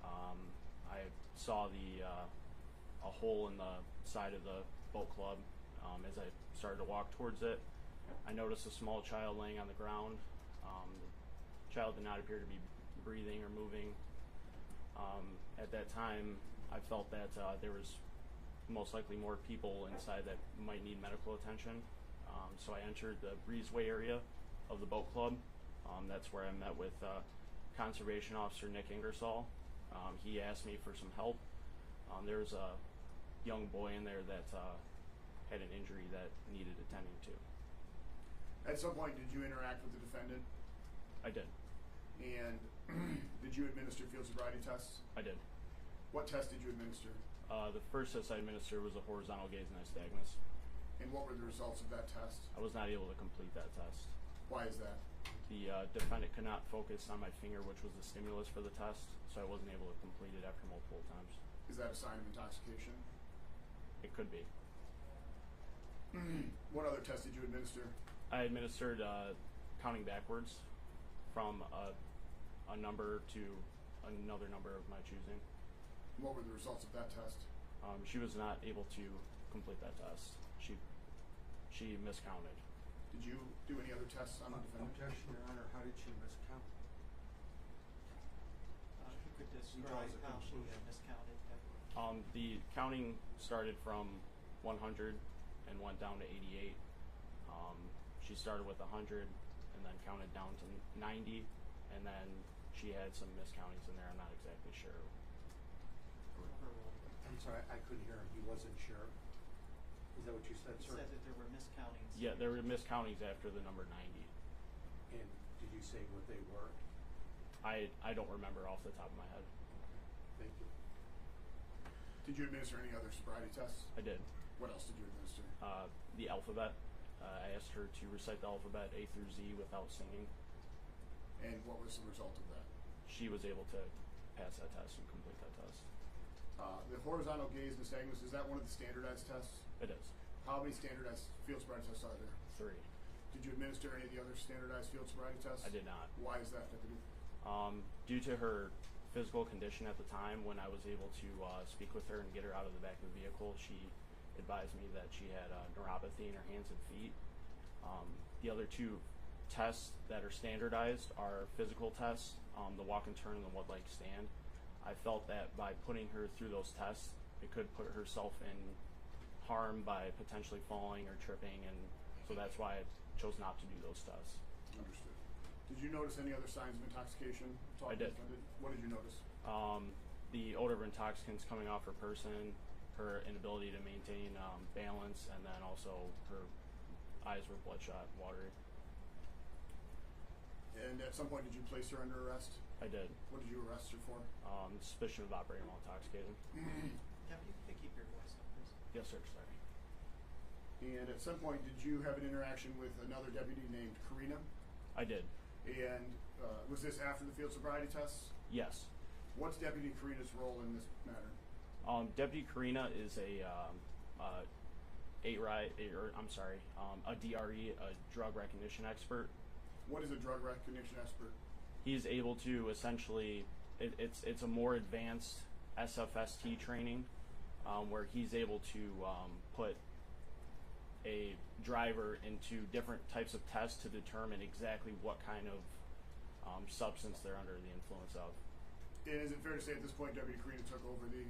I saw a hole in the side of the boat club. As I started to walk towards it, I noticed a small child laying on the ground. The child did not appear to be breathing or moving. At that time, I felt that there was most likely more people inside that might need medical attention. So I entered the breezeway area of the boat club. That's where I met with Conservation Officer Nick Ingersoll. He asked me for some help. There was a young boy in there that had an injury that needed attending to. At some point, did you interact with the defendant? I did. And did you administer field sobriety tests? I did. What test did you administer? The first test I administered was a horizontal gaze nystagmus. And what were the results of that test? I was not able to complete that test. Why is that? The defendant could not focus on my finger, which was the stimulus for the test, so I wasn't able to complete it after multiple times. Is that a sign of intoxication? It could be. What other test did you administer? I administered counting backwards from a number to another number of my choosing. What were the results of that test? She was not able to complete that test. She miscounted. Did you do any other tests on the defendant? Objection, Your Honor. How did she miscount? Who could describe how she miscounted? The counting started from 100 and went down to 88. She started with 100 and then counted down to 90, and then she had some miscountings in there. I'm not exactly sure. I'm sorry, I couldn't hear him. He wasn't sure. Is that what you said, You sir? said that there were miscountings. Yeah, there were miscountings after the number 90. And did you say what they were? I don't remember off the top of my head. Thank you. Did you administer any other sobriety tests? I did. What else did you administer? The alphabet. I asked her to recite the alphabet A through Z without singing. And what was the result of that? She was able to pass that test and complete that test. The horizontal gaze nystagmus, is that one of the standardized tests? It is. How many standardized field sobriety tests are there? 3. Did you administer any of the other standardized field sobriety tests? I did not. Why is that, Deputy? Due to her physical condition at the time, when I was able to speak with her and get her out of the back of the vehicle, she advised me that she had neuropathy in her hands and feet. The other 2 tests that are standardized are physical tests, the walk and turn and the wood leg stand. I felt that by putting her through those tests, it could put herself in harm by potentially falling or tripping, and so that's why I chose not to do those tests. Understood. Did you notice any other signs of intoxication? I did. What did you notice? The odor of intoxicants coming off her person, her inability to maintain balance, and then also her eyes were bloodshot, watery. And at some point, did you place her under arrest? I did. What did you arrest her for? Suspicion of operating while intoxicated. Deputy, could you keep your voice up, please? Yes, sir. Sorry. And at some point, did you have an interaction with another deputy named Karina? I did. And was this after the field sobriety tests? Yes. What's Deputy Karina's role in this matter? Deputy Karina is a DRE, a drug recognition expert. What is a drug recognition expert? He's able to essentially, it's a more advanced SFST training, where he's able to put a driver into different types of tests to determine exactly what kind of substance they're under the influence of. And is it fair to say at this point Deputy Karina took over the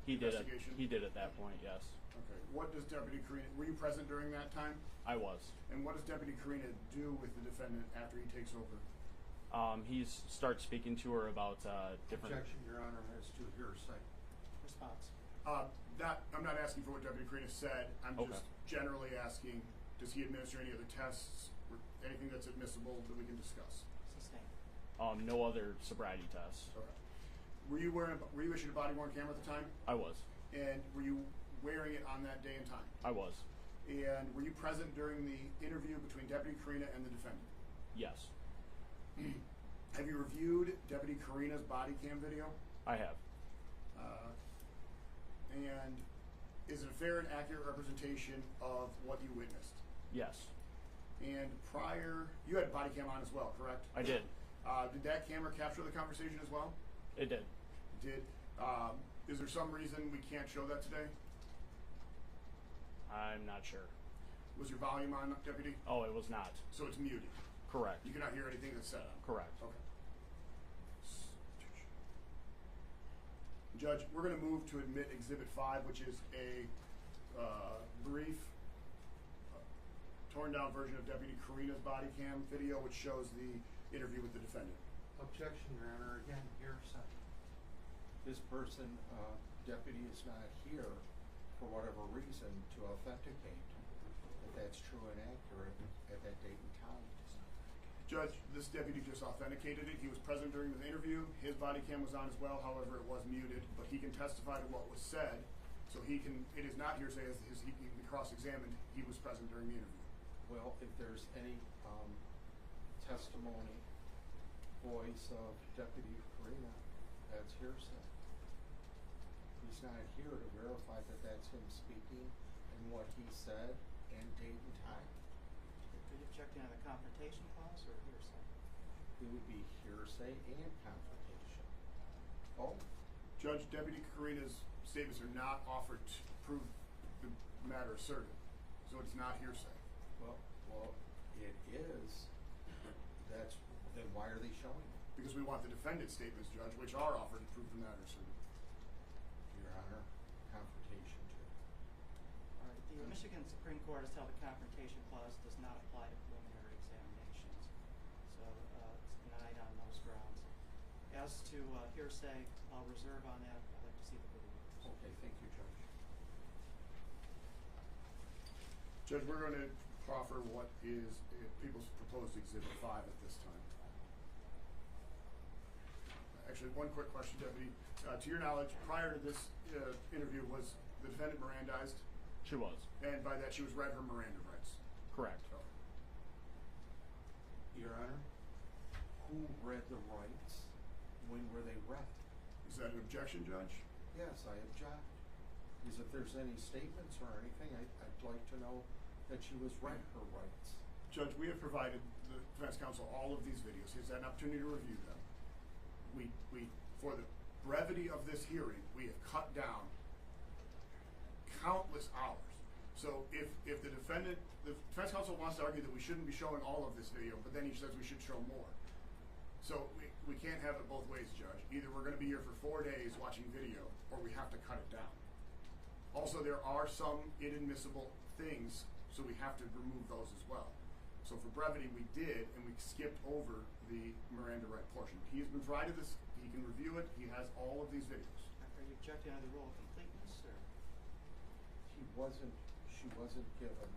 He investigation? did at that point, yes. Okay. What does Deputy Karina, were you present during that time? I was. And what does Deputy Karina do with the defendant after he takes over? He starts speaking to her about different. Objection, Your Honor, as to hearsay. Response. I'm not asking for what Deputy Karina said. I'm Okay. just generally asking, does he administer any other tests or anything that's admissible that we can discuss? Sustained. No other sobriety tests. Okay. Were you issued a body worn camera at the time? I was. And were you wearing it on that day and time? I was. And were you present during the interview between Deputy Karina and the defendant? Yes. Have you reviewed Deputy Karina's body cam video? I have. And is it a fair and accurate representation of what you witnessed? Yes. And you had body cam on as well, correct? I did. Did that camera capture the conversation as well? It did. Is there some reason we can't show that today? I'm not sure. Was your volume on, Deputy? Oh, it was not. So it's muted. Correct. You cannot hear anything that's said on it. Correct. Okay. Judge, we're going to move to admit Exhibit 5, which is a brief, torn-down version of Deputy Karina's body cam video, which shows the interview with the defendant. Objection, Your Honor, again, hearsay. This person, deputy, is not here for whatever reason to authenticate that that's true and accurate at that date and time. Judge, this deputy just authenticated it. He was present during the interview. His body cam was on as well. However, it was muted, but he can testify to what was said. So it is not hearsay as he can be cross-examined. He was present during the interview. Well, if there's any testimony, voice of Deputy Karina, that's hearsay. He's not here to verify that that's him speaking and what he said and date and time. Are you objecting on the confrontation clause or hearsay? It would be hearsay and confrontation. Both. Judge, Deputy Karina's statements are not offered to prove the matter asserted, so it's not hearsay. Well, it is. Then why are they showing it? Because we want the defendant's statements, Judge, which are offered to prove the matter asserted. Your Honor, confrontation too. All right. The Michigan Supreme Court has held the confrontation clause does not apply to preliminary examinations, so it's denied on those grounds. As to hearsay, I'll reserve on that. I'd like to see the video. Okay, thank you, Judge. Judge, we're going to proffer what is people's proposed Exhibit 5 at this time. Actually, one quick question, Deputy. To your knowledge, prior to this interview, was the defendant Mirandized? She was. And by that, she was read her Miranda rights? Correct. So, Your Honor, who read the rights? When were they read? is that an objection, Judge? Yes, I object. Because if there's any statements or anything, I'd like to know that she was read her rights. Judge, we have provided the defense counsel all of these videos. He's had an opportunity to review them. For the brevity of this hearing, we have cut down countless hours. So if the defense counsel wants to argue that we shouldn't be showing all of this video, but then he says we should show more. So we can't have it both ways, Judge. Either we're going to be here for 4 days watching video, or we have to cut it down. Also, there are some inadmissible things, so we have to remove those as well. So for brevity, we did, and we skipped over the Miranda right portion. He has been provided this. He can review it. He has all of these videos. Are you objecting on the rule of completeness, or? She wasn't given,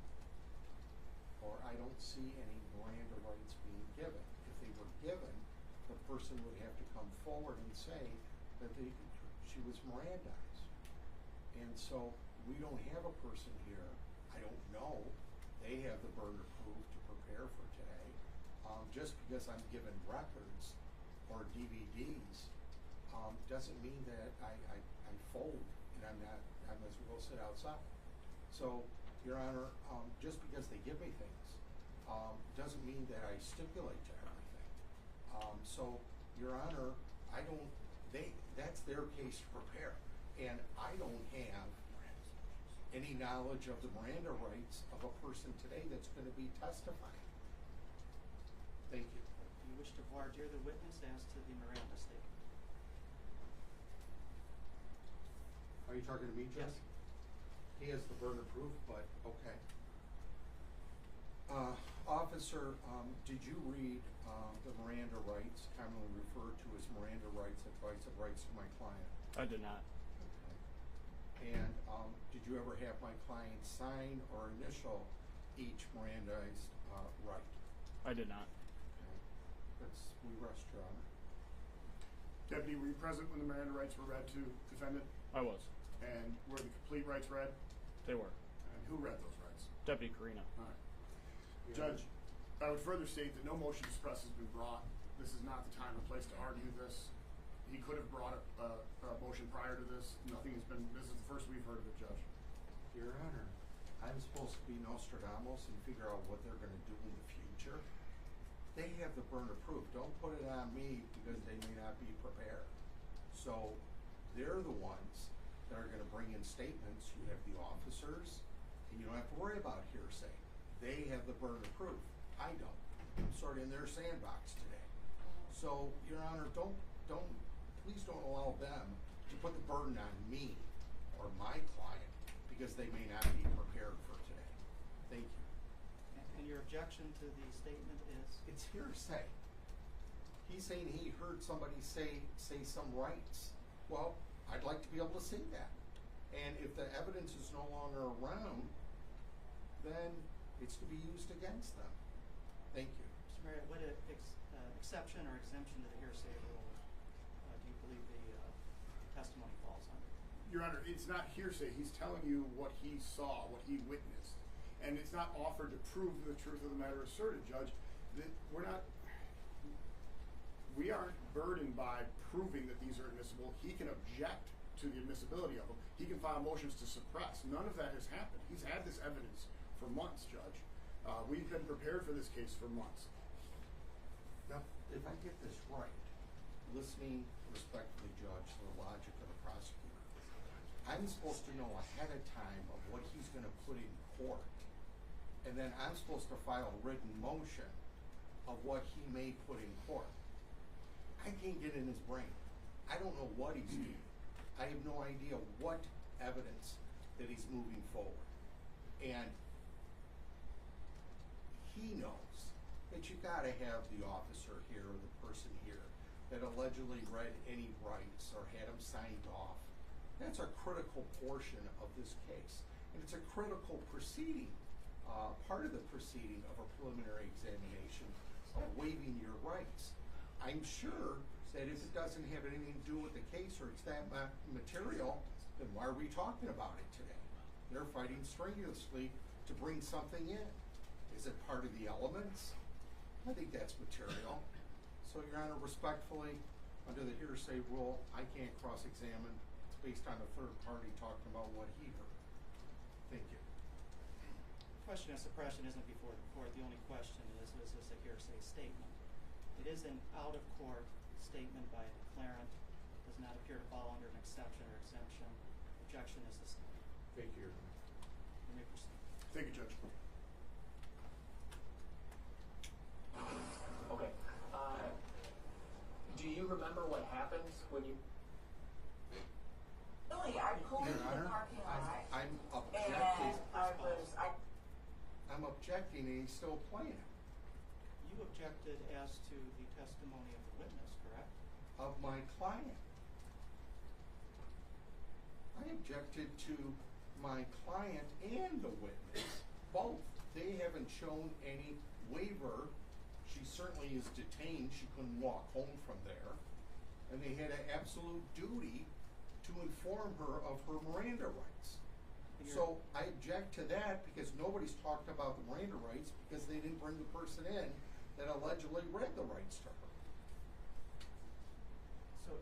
or I don't see any Miranda rights being given. If they were given, the person would have to come forward and say that she was Mirandized. And so we don't have a person here. I don't know. They have the burden of proof to prepare for today. Just because I'm given records or DVDs doesn't mean that I fold and I'm as well sit outside. So, Your Honor, just because they give me things doesn't mean that I stipulate to everything. So, Your Honor, that's their case to prepare. And I don't have any knowledge of the Miranda rights of a person today that's going to be testifying. Thank you. Do you wish to voir dire the witness as to the Miranda statement? Are you talking to me, Judge? Yes. He has the burden of proof, but okay. Officer, did you read the Miranda rights, commonly referred to as Miranda rights, advice of rights to my client? I did not. Okay. And did you ever have my client sign or initial each Mirandized right? I did not. Okay. We rest, Your Honor. Deputy, were you present when the Miranda rights were read to defendant? I was. And were the complete rights read? They were. And who read those rights? Deputy Carina. All right. Judge, I would further state that no motion to suppress has been brought. This is not the time or place to argue this. He could have brought a motion prior to this. Nothing has been, this is the first we've heard of it, Judge. Your Honor, I'm supposed to be Nostradamus and figure out what they're going to do in the future. They have the burden of proof. Don't put it on me because they may not be prepared. So they're the ones that are going to bring in statements. You have the officers, and you don't have to worry about hearsay. They have the burden of proof. I don't. I'm sort of in their sandbox today. So, Your Honor, please don't allow them to put the burden on me or my client because they may not be prepared for today. Thank you. And your objection to the statement is? It's hearsay. He's saying he heard somebody say some rights. Well, I'd like to be able to see that. And if the evidence is no longer around, then it's to be used against them. Thank you. Mr. Marriott, what exception or exemption to the hearsay rule do you believe the testimony falls under? Your Honor, it's not hearsay. He's telling you what he saw, what he witnessed. And it's not offered to prove the truth of the matter asserted, Judge. We aren't burdened by proving that these are admissible. He can object to the admissibility of them. He can file motions to suppress. None of that has happened. He's had this evidence for months, Judge. We've been prepared for this case for months. Now, if I get this right, listening respectfully, Judge, to the logic of the prosecutor, I'm supposed to know ahead of time of what he's going to put in court, and then I'm supposed to file a written motion of what he may put in court. I can't get in his brain. I don't know what he's doing. I have no idea what evidence that he's moving forward. And he knows that you gotta have the officer here or the person here that allegedly read any rights or had them signed off. That's a critical portion of this case. And it's a critical proceeding part of the proceeding of a preliminary examination of waiving your rights. I'm sure that if it doesn't have anything to do with the case or it's that material, then why are we talking about it today? They're fighting strenuously to bring something in. Is it part of the elements? I think that's material. So, Your Honor, respectfully, under the hearsay rule, I can't cross-examine. It's based on a third party talking about what he heard. Thank you. Question of suppression isn't before the court. The only question is this a hearsay statement? It is an out-of-court statement by a declarant. Does not appear to fall under an exception or exemption. Objection is sustained. Thank you, Your Honor. You may proceed. Thank you, Judge. Okay. Do you remember what happened when you? Really, I pulled Your into the Honor, parking lot. I'm And objecting. I I'm objecting and he's still playing it. You objected as to the testimony of the witness, correct? Of my client. I objected to my client and the witness, both. They haven't shown any waiver. She certainly is detained. She couldn't walk home from there. And they had an absolute duty to inform her of her Miranda rights. So I object to that because nobody's talked about the Miranda rights because they didn't bring the person in that allegedly read the rights to her. So,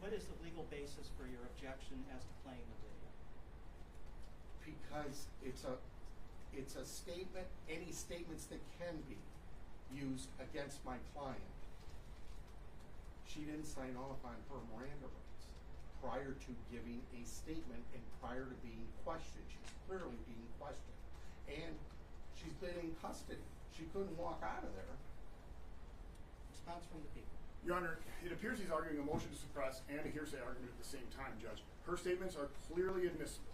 what is the legal basis for your objection as to playing the video? Because it's a statement, any statements that can be used against my client. She didn't sign off on her Miranda rights prior to giving a statement and prior to being questioned. She's clearly being questioned. And she's been in custody. She couldn't walk out of there. Response from the people. Your Honor, it appears he's arguing a motion to suppress and a hearsay argument at the same time, Judge. Her statements are clearly admissible.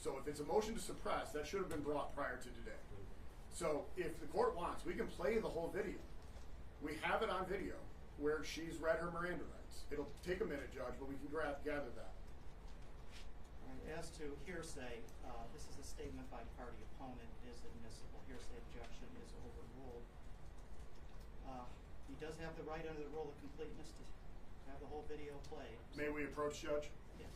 So if it's a motion to suppress, that should have been brought prior to today. So if the court wants, we can play the whole video. We have it on video where she's read her Miranda rights. It'll take a minute, Judge, but we can gather that. All right, as to hearsay, this is a statement by party opponent. It is admissible. Hearsay objection is overruled. He does have the right under the rule of completeness to have the whole video played. May we approach, Judge? Yes.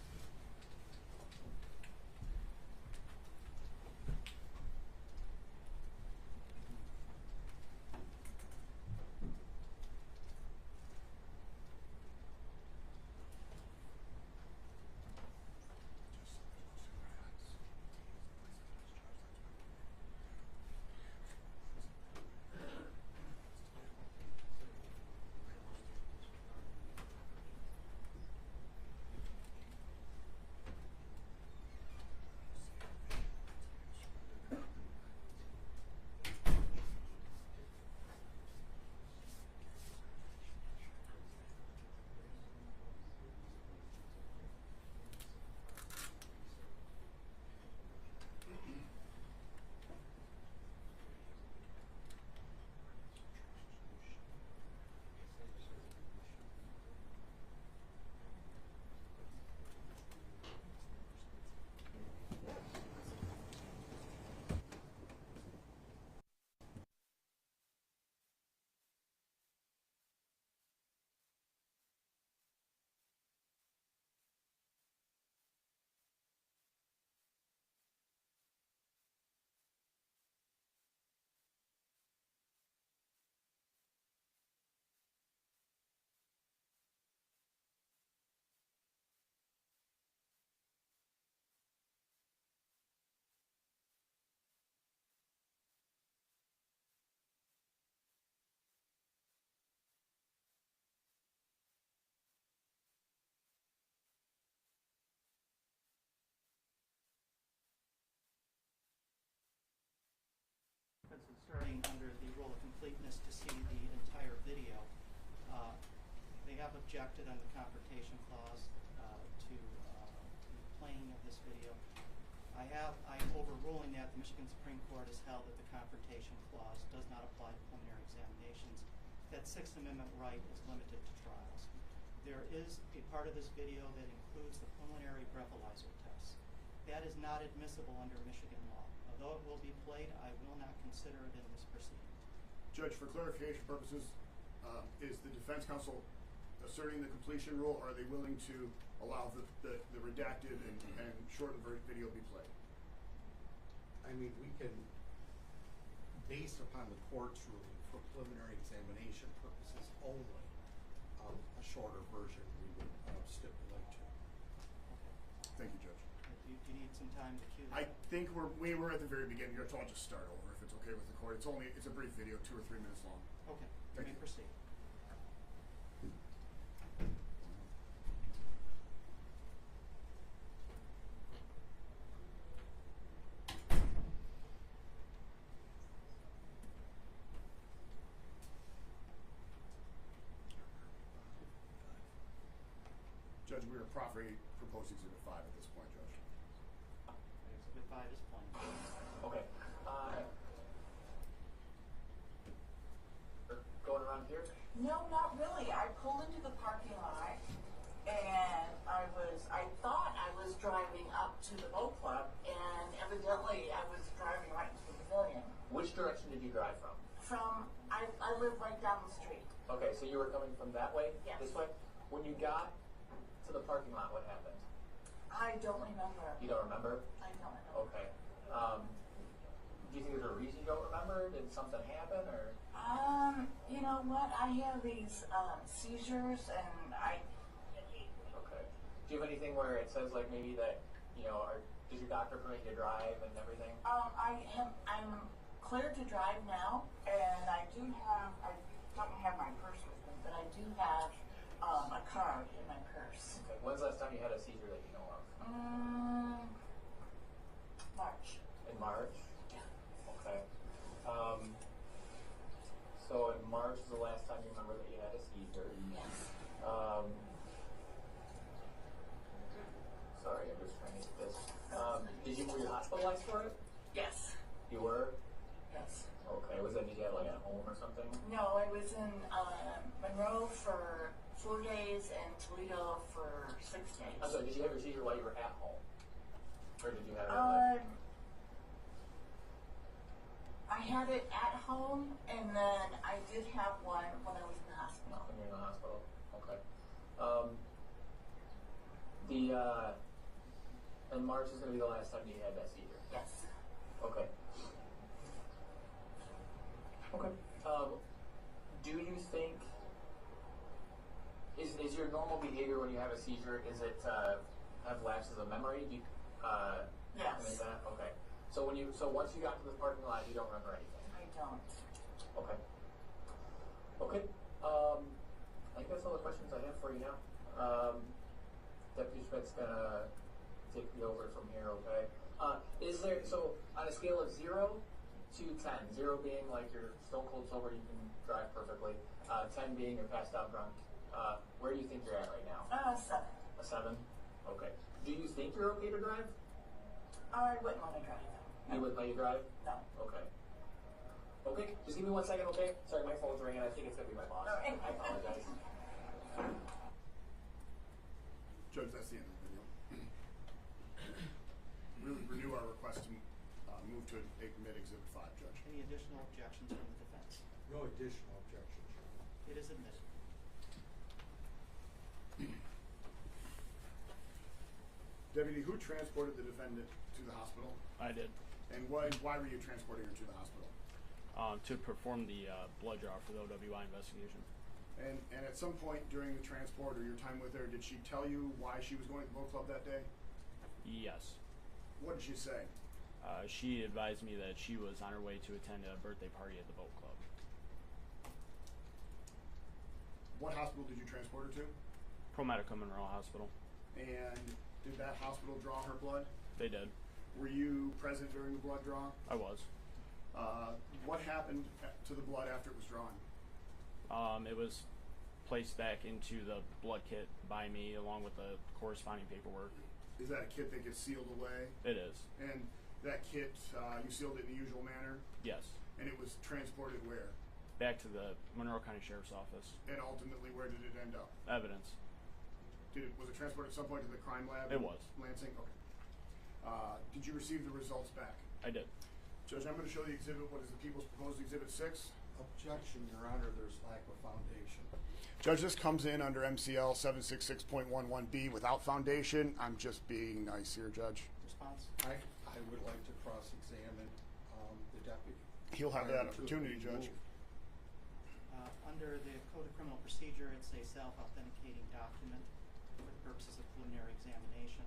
Starting under the rule of completeness to see the entire video. They have objected on the confrontation clause to the playing of this video. I'm overruling that. The Michigan Supreme Court has held that the confrontation clause does not apply to preliminary examinations. That Sixth Amendment right is limited to trials. There is a part of this video that includes the preliminary breathalyzer test. That is not admissible under Michigan law of Though it will be played, I will not consider it in this proceeding. Judge, for clarification purposes, is the defense counsel asserting the completion rule, or are they willing to allow the redacted and shortened video be played? I mean, we can, based upon the court's ruling for preliminary examination purposes only, a shorter version we would stipulate to. Okay. Thank you, Judge. Do you need some time to cue I that? think we were at the very beginning here, so I'll just start over if it's okay with the court. It's a brief video, 2 or 3 minutes long. Okay, you Thank may you. proceed. Judge, we are properly proposing Exhibit 5 at this point, Judge. Exhibit 5 is playing. Okay. Going around here? No, not really. I pulled into the parking lot and I thought I was driving up to the boat club, and evidently I was driving right into the pavilion. Which direction did you drive from? I live right down the street. Okay, so you were coming from that way? Yes. This way? When you got to the parking lot, what happened? I don't remember. You don't remember? I don't remember. Okay. Do you think there's a reason you don't remember? Did something happen, or? You know what? I have these seizures, and Okay. Do you have anything where it says like maybe that does your doctor permit you to drive and everything? I'm cleared to drive now, and I don't have my purse with me, but I do have a card in my purse. Okay. When's the last time you had a seizure that you know of? March. In March? Yeah. Okay. So in March is the last time you remember that you had a seizure. Yes. Sorry, I'm just trying to get this. Were you hospitalized for it? Yes. You were? Yes. Okay. Did you have like at home or something? No, I was in Monroe for 4 days and Toledo for 6 days. I'm sorry, did you have your seizure while you were at home? Or did you have it I had it at home, and then I did have one when I was in the hospital. when you were in the hospital? Okay. And March is going to be the last time you had that seizure? Yes. Okay. Okay. Do you think is your normal behavior when you have a seizure? Is it have lapses of memory? Do you, Yes. Like that? Okay. So once you got to the parking lot, you don't remember anything. I don't. Okay. Okay. I think that's all the questions I have for you now. Deputy Schmidt's gonna take me over from here. Okay. Is there on a scale of 0 to 10, 0 being like you're stone cold sober, you can drive perfectly, 10 being you're passed out drunk, where do you think you're at right now? 7. A 7? Okay. Do you think you're okay to drive? I wouldn't want to drive. You wouldn't let you drive? No. Okay. Okay, just give me 1 second, okay? Sorry, my phone's ringing. I think it's gonna be my boss. All right. I apologize. Judge, that's the end of the video. We renew our request to move to admit Exhibit 5, Judge. Any additional objections from the defense? No additional objections. It is admitted. Deputy, who transported the defendant to the hospital? I did. And why were you transporting her to the hospital? To perform the blood draw for the OWI investigation. And at some point during the transport or your time with her, did she tell you why she was going to the boat club that day? Yes. What did she say? She advised me that she was on her way to attend a birthday party at the boat club. What hospital did you transport her to? ProMedica Monroe Hospital. And did that hospital draw her blood? They did. Were you present during the blood draw? I was. What happened to the blood after it was drawn? It was placed back into the blood kit by me along with the corresponding paperwork. Is that a kit that gets sealed away? It is. And that kit, you sealed it in the usual manner? Yes. And it was transported where? Back to the Monroe County Sheriff's Office. And ultimately, where did it end up? Evidence. Was it transported at some point to the crime lab? It was. Lansing? Okay. Did you receive the results back? I did. Judge, I'm going to show the exhibit. What is the people's proposed exhibit 6? Objection, Your Honor, there's lack of foundation. Judge, this comes in under MCL 766.11B without foundation. I'm just being nice here, Judge. Response? I would like to cross-examine the deputy. He'll have that opportunity, Judge. Under the Code of Criminal Procedure, it's a self-authenticating document for the purposes of preliminary examination.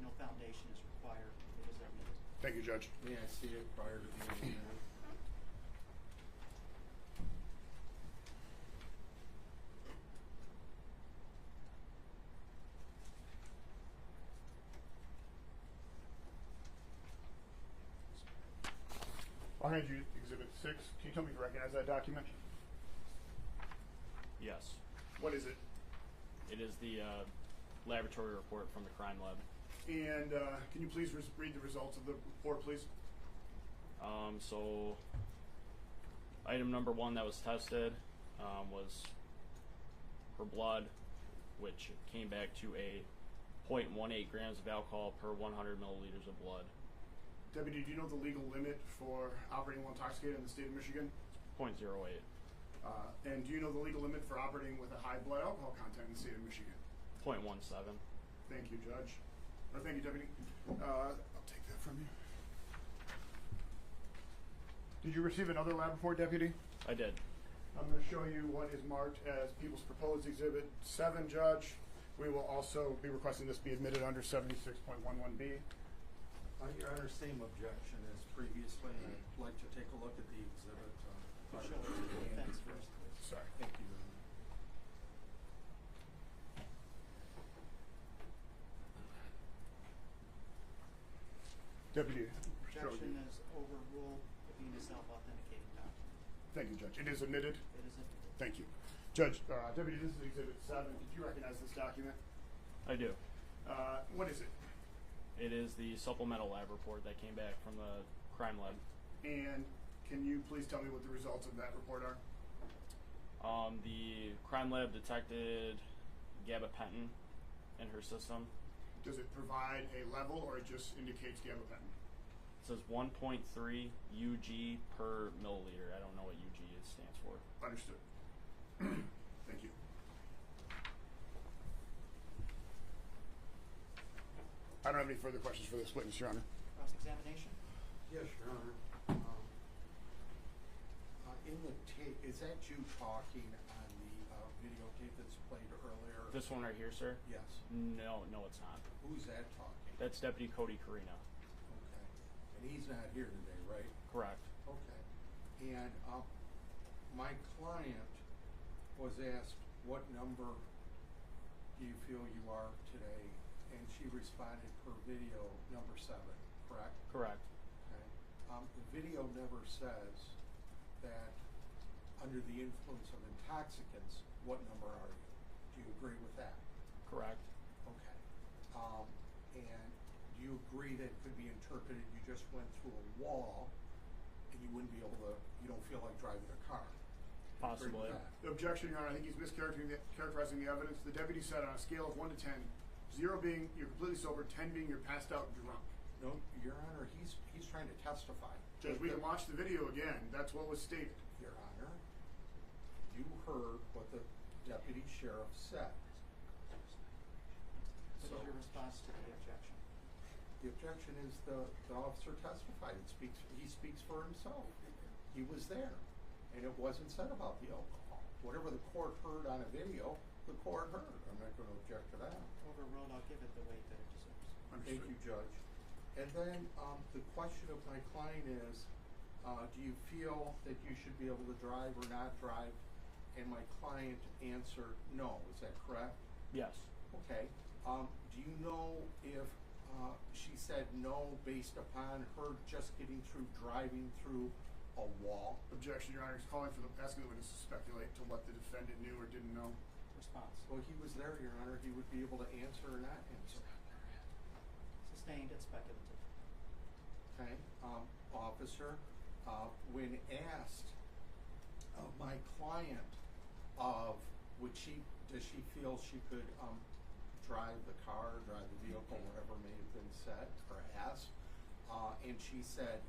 No foundation is required. It is admitted. Thank you, Judge. May I see it prior to being admitted? I'll hand you exhibit 6. Can you tell me if you recognize that document? Yes. What is it? It is the laboratory report from the crime lab. And can you please read the results of the report, please? So item number 1 that was tested was her blood, which came back to a 0.18 grams of alcohol per 100 milliliters of blood. Deputy, do you know the legal limit for operating while intoxicated in the state of Michigan? 0.08. And do you know the legal limit for operating with a high blood alcohol content in the state of Michigan? 0.17. Thank you, Judge. Or thank you, Deputy. I'll take that from you. Did you receive another lab report, Deputy? I did. I'm going to show you what is marked as People's Proposed Exhibit 7, Judge. We will also be requesting this be admitted under 76.11B. Your Honor, same objection as previously. I'd like to take a look at the exhibit. Show it to the defense first, please. Sorry. Thank you, Your Honor. Deputy. Objection is overruled for being a self-authenticating document. Thank you, Judge. It is admitted? It is admitted. Thank you. Judge, Deputy, this is Exhibit 7. Did you recognize this document? I do. What is it? It is the supplemental lab report that came back from the crime lab. And can you please tell me what the results of that report are? The crime lab detected gabapentin in her system. Does it provide a level or it just indicates gabapentin? It says 1.3 UG per milliliter. I don't know what UG stands for. Understood. Thank you. I don't have any further questions for this witness, Your Honor. Cross-examination? Yes, Your Honor. In the tape, is that you talking on the videotape that's played earlier? This one right here, sir? Yes. No, it's not. Who's that talking? That's Deputy Cody Carina. Okay. And he's not here today, right? Correct. Okay. And my client was asked, what number do you feel you are today? And she responded per video, number 7, correct? Correct. Okay. The video never says that under the influence of intoxicants, what number are you? Do you agree with that? Correct. Okay. And do you agree that it could be interpreted you just went through a wall and you wouldn't be able to, you don't feel like driving a car? Possibly. Agree with that? The objection, Your Honor, I think he's mischaracterizing the evidence. The deputy said on a scale of 1 to 10, 0 being you're completely sober, 10 being you're passed out drunk. No, Your Honor, he's trying to testify. Judge, we can watch the video again. That's what was stated. Your Honor, you heard what the deputy sheriff said. What is your response to the objection? The objection is the officer testified. He speaks for himself. He was there, and it wasn't said about the alcohol. Whatever the court heard on a video, the court heard. I'm not going to object to that. Overruled, I'll give it the weight that it deserves. Thank you, Judge. And then the question of my client is, do you feel that you should be able to drive or not drive? And my client answered no. Is that correct? Yes. Okay. Do you know if she said no based upon her just getting through driving through a wall? Objection, Your Honor. He's calling for asking the witness to speculate to what the defendant knew or didn't know. Response. Well, he was there, Your Honor. He would be able to answer or not answer. Sustained and speculative. Okay. Officer, when asked of my client does she feel she could drive the car, drive the vehicle, whatever may have been said or asked, and she said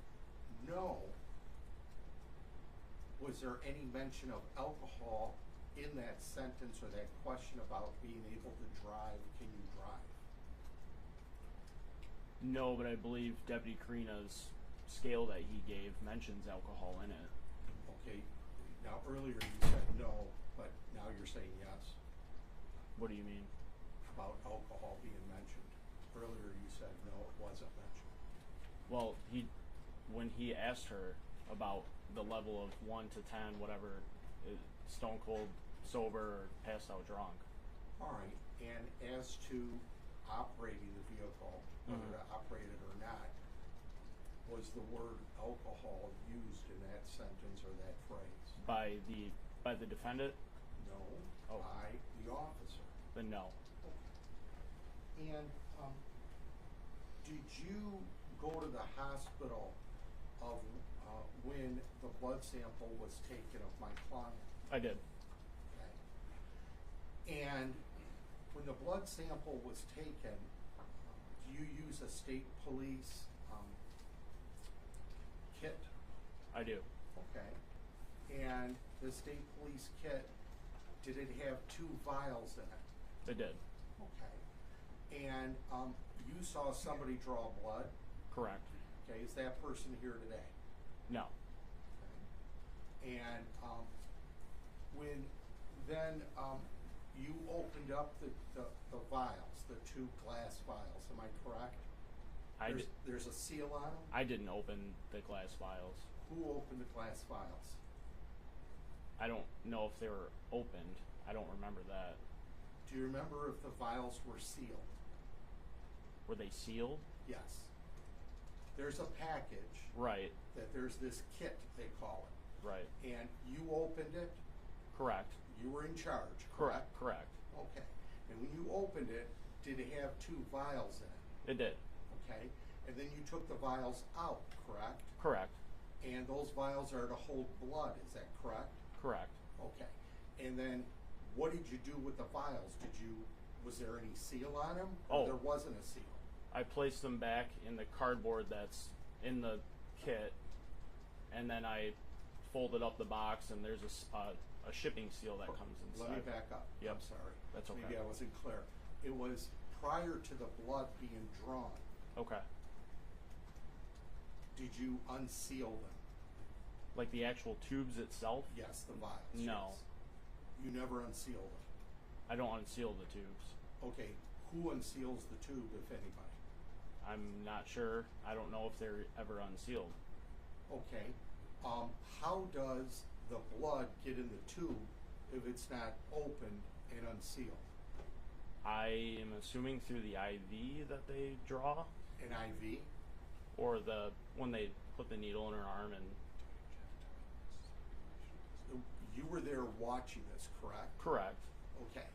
no, was there any mention of alcohol in that sentence or that question about being able to drive? Can you drive? No, but I believe Deputy Karina's scale that he gave mentions alcohol in it. Okay, now earlier you said no, but now you're saying yes What do you mean? about alcohol being mentioned. Earlier you said no, it wasn't mentioned. Well, when he asked her about the level of 1 to 10, whatever, stone cold, sober, or passed out drunk. All right, and as to operating the vehicle, whether to operate it or not, was the word alcohol used in that sentence or that phrase? By the defendant? No, Oh. by the officer. Then no. And did you go to the hospital of when the blood sample was taken of my client? I did. Okay. And when the blood sample was taken, do you use a state police kit? I do. Okay. And the state police kit, did it have 2 vials in it? It did. Okay. And you saw somebody draw blood? Correct. Okay, is that person here today? No. Okay. And when then you opened up the vials, the 2 glass vials, am I correct? There's a seal on them? I didn't open the glass vials. Who opened the glass vials? I don't know if they were opened. I don't remember that. Do you remember if the vials were sealed? Were they sealed? Yes. There's a package. Right. That there's this kit, they call it. Right. And you opened it? Correct. You were in charge, Correct. Correct. Okay. And when you opened it, did it have 2 vials in it? It did. Okay. And then you took the vials out, correct? Correct. And those vials are to hold blood, is that correct? Correct. Okay. And then what did you do with the vials? Was there any seal on them? Or there wasn't a seal? I placed them back in the cardboard that's in the kit, and then I folded up the box, and there's a shipping seal that comes inside. Let me back up. Yep. I'm sorry. That's okay. Maybe I wasn't clear. It was prior to the blood being drawn. Okay. Did you unseal them? Like the actual tubes itself? Yes, the vials. No. Yes. You never unseal them? I don't unseal the tubes. Okay. Who unseals the tube, if anybody? I'm not sure. I don't know if they're ever unsealed. Okay. How does the blood get in the tube if it's not opened and unsealed? I am assuming through the IV that they draw. An IV? Or when they put the needle in her arm and... You were there watching this, correct? Correct. Okay.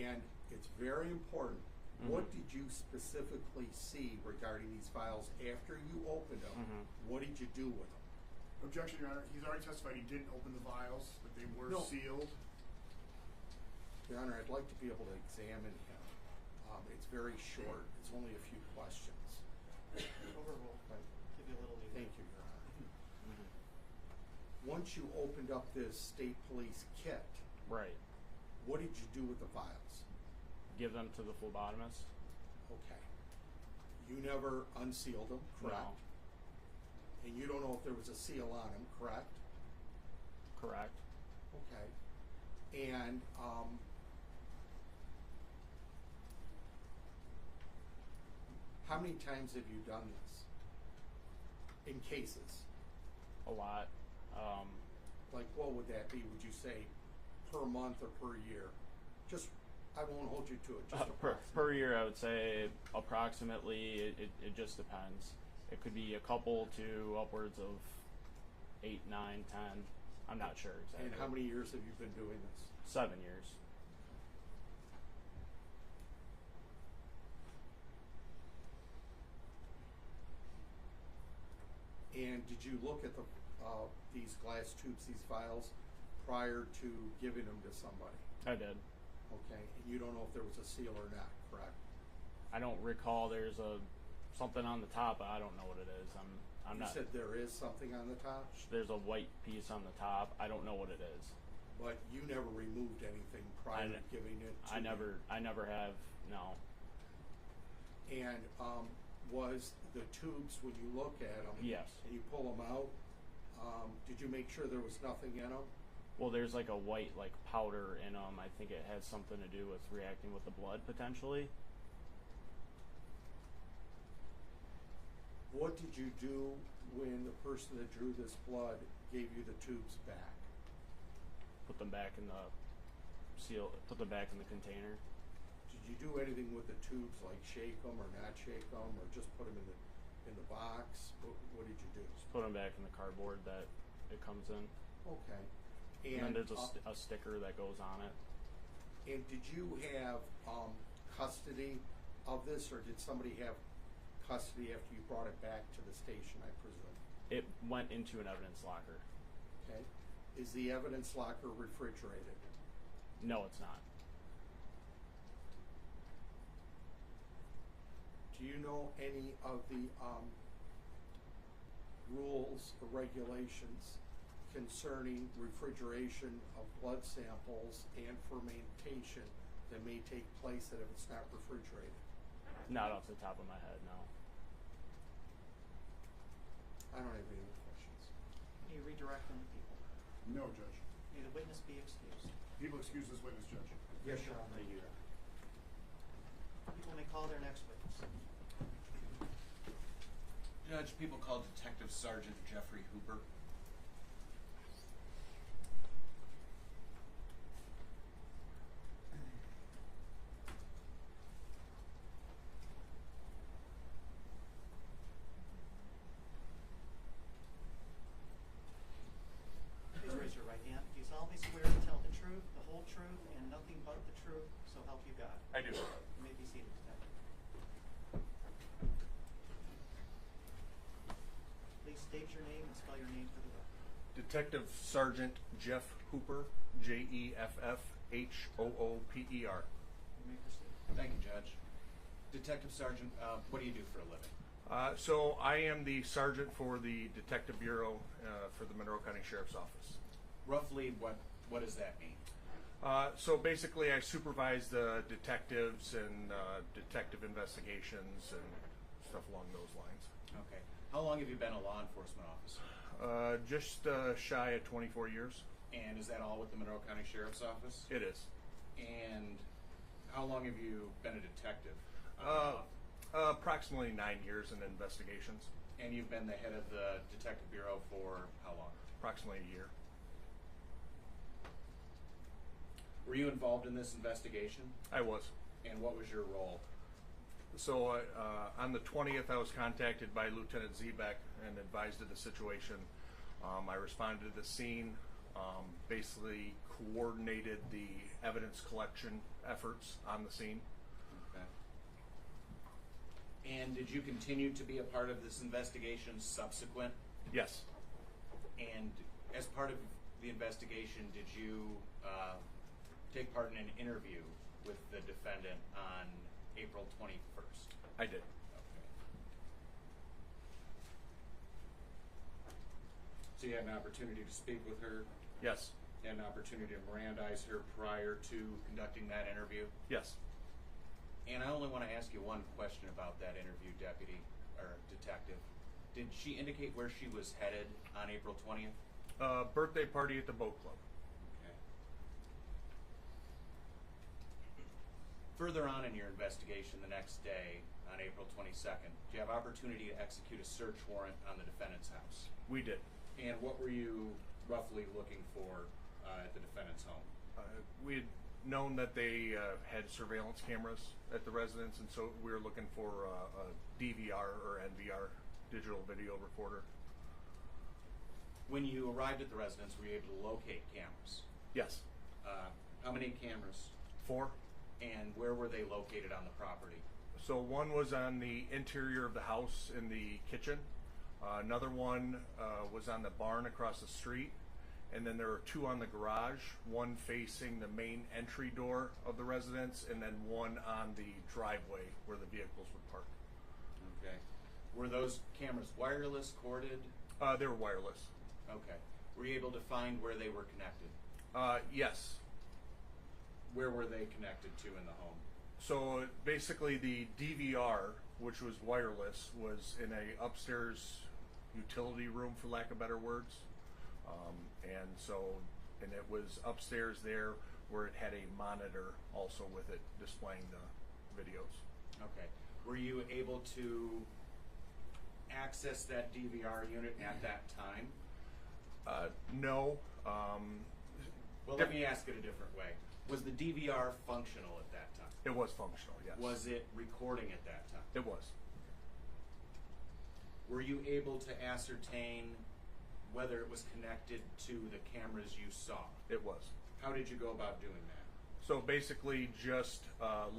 And it's very important. Mm-hmm. What did you specifically see regarding these files after you opened them? Mm-hmm. What did you do with them? Objection, Your Honor. He's already testified he didn't open the vials, but they were No. sealed. Your Honor, I'd like to be able to examine him. It's very short. It's only a few questions. Overruled. Give you a little leeway. Thank you, Your Honor. Once you opened up this state police kit, Right. what did you do with the vials? Give them to the phlebotomist? Okay. You never unsealed them, correct? No. And you don't know if there was a seal on them, correct? Correct. Okay. And how many times have you done this? In cases? A lot. Like what would that be? Would you say per month or per year? Just, I won't hold you to it. Just Per year, I would say approximately. It just depends. It could be a couple to upwards of 8, 9, 10. I'm not sure exactly. And how many years have you been doing this? 7 years. And did you look at these glass tubes, these vials, prior to giving them to somebody? I did. Okay, and you don't know if there was a seal or not, correct? I don't recall there's a something on the top. I don't know what it is. I'm You not. said there is something on the top, There's a white piece on the top. I don't know what it is. but you never removed anything prior to giving it to I me. never have. No. And was the tubes, when you look at them, Yes. and you pull them out, did you make sure there was nothing in them? Well, there's like a white like powder in them. I think it has something to do with reacting with the blood potentially. What did you do when the person that drew this blood gave you the tubes back? Put them back in the seal. Put them back in the container. Did you do anything with the tubes, like shake them or not shake them, or just put them in the box? What did you do? Just put them back in the cardboard that it comes in. Okay. And then there's a sticker that goes on it. And did you have custody of this, or did somebody have custody after you brought it back to the station, I presume? It went into an evidence locker. Okay. Is the evidence locker refrigerated? No, it's not. Do you know any of the rules or regulations concerning refrigeration of blood samples and fermentation that may take place that if it's not refrigerated? Not off the top of my head, no. I don't have any other questions. Can you redirect them to people? No, Judge. May the witness be excused. People excuse this witness, Judge. Yes, Your Honor. Thank you. People may call their next witness. Judge, people call Detective Sergeant Jeffrey Hooper. Please raise your right hand. Do you solemnly swear to tell the truth, the whole truth, and nothing but the truth, so help you God? I do. You may be seated, Detective. Please state your name and spell your name for the record. Detective Sergeant Jeff Hooper, Jeffhooper. You may proceed. Thank you, Judge. Detective Sergeant, what do you do for a living? So I am the sergeant for the Detective Bureau for the Monroe County Sheriff's Office. Roughly, what does that mean? So basically I supervise the detectives and detective investigations and stuff along those lines. Okay. How long have you been a law enforcement officer? Just shy of 24 years. And is that all with the Monroe County Sheriff's Office? It is. And how long have you been a detective? Approximately 9 years in investigations. And you've been the head of the Detective Bureau for how long? Approximately a year. Were you involved in this investigation? I was. And what was your role? So on the 20th, I was contacted by Lieutenant Zebek and advised of the situation. I responded to the scene, basically coordinated the evidence collection efforts on the scene. Okay. And did you continue to be a part of this investigation subsequent? Yes. And as part of the investigation, did you take part in an interview with the defendant on April 21st? I did. Okay. So you had an opportunity to speak with her? Yes. You had an opportunity to Mirandize her prior to conducting that interview? Yes. And I only want to ask you one question about that interview, Deputy, or Detective. Did she indicate where she was headed on April 20th? Birthday party at the boat club. Okay. Further on in your investigation the next day, on April 22nd, did you have opportunity to execute a search warrant on the defendant's house? We did. And what were you roughly looking for at the defendant's home? We had known that they had surveillance cameras at the residence, and so we were looking for a DVR or NVR, digital video recorder. When you arrived at the residence, were you able to locate cameras? Yes. How many cameras? 4. And where were they located on the property? So one was on the interior of the house in the kitchen. Another one was on the barn across the street. And then there were 2 on the garage, one facing the main entry door of the residence, and then one on the driveway where the vehicles would park. Okay. Were those cameras wireless, corded? They were wireless. Okay. Were you able to find where they were connected? Yes. Where were they connected to in the home? So basically the DVR, which was wireless, was in a upstairs utility room, for lack of better words. And it was upstairs there where it had a monitor also with it displaying the videos. Okay. Were you able to access that DVR unit at that time? No. Well, let me ask it a different way. Was the DVR functional at that time? It was functional, yes. Was it recording at that time? It was. Were you able to ascertain whether it was connected to the cameras you saw? It was. How did you go about doing that? So basically just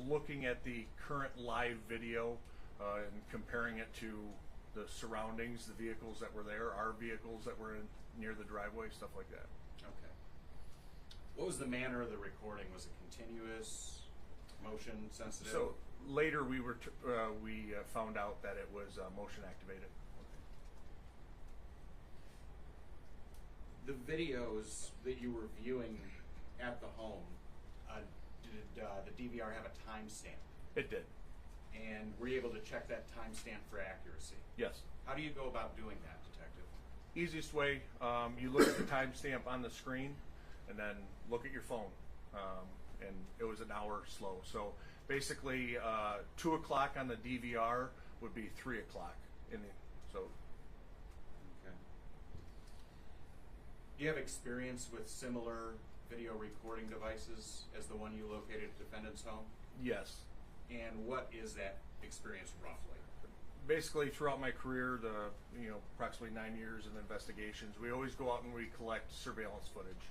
looking at the current live video and comparing it to the surroundings, the vehicles that were there, our vehicles that were near the driveway, stuff like that. Okay. What was the manner of the recording? Was it continuous, motion sensitive? So later we found out that it was motion activated. The videos that you were viewing at the home, did the DVR have a timestamp? It did. And were you able to check that timestamp for accuracy? Yes. How do you go about doing that, Detective? Easiest way, you look at the timestamp on the screen and then look at your phone. And it was an hour slow. So basically 2 o'clock on the DVR would be 3 o'clock. Okay. Do you have experience with similar video recording devices as the one you located at the defendant's home? Yes. And what is that experience roughly? Basically, throughout my career, approximately 9 years of investigations, we always go out and we collect surveillance footage.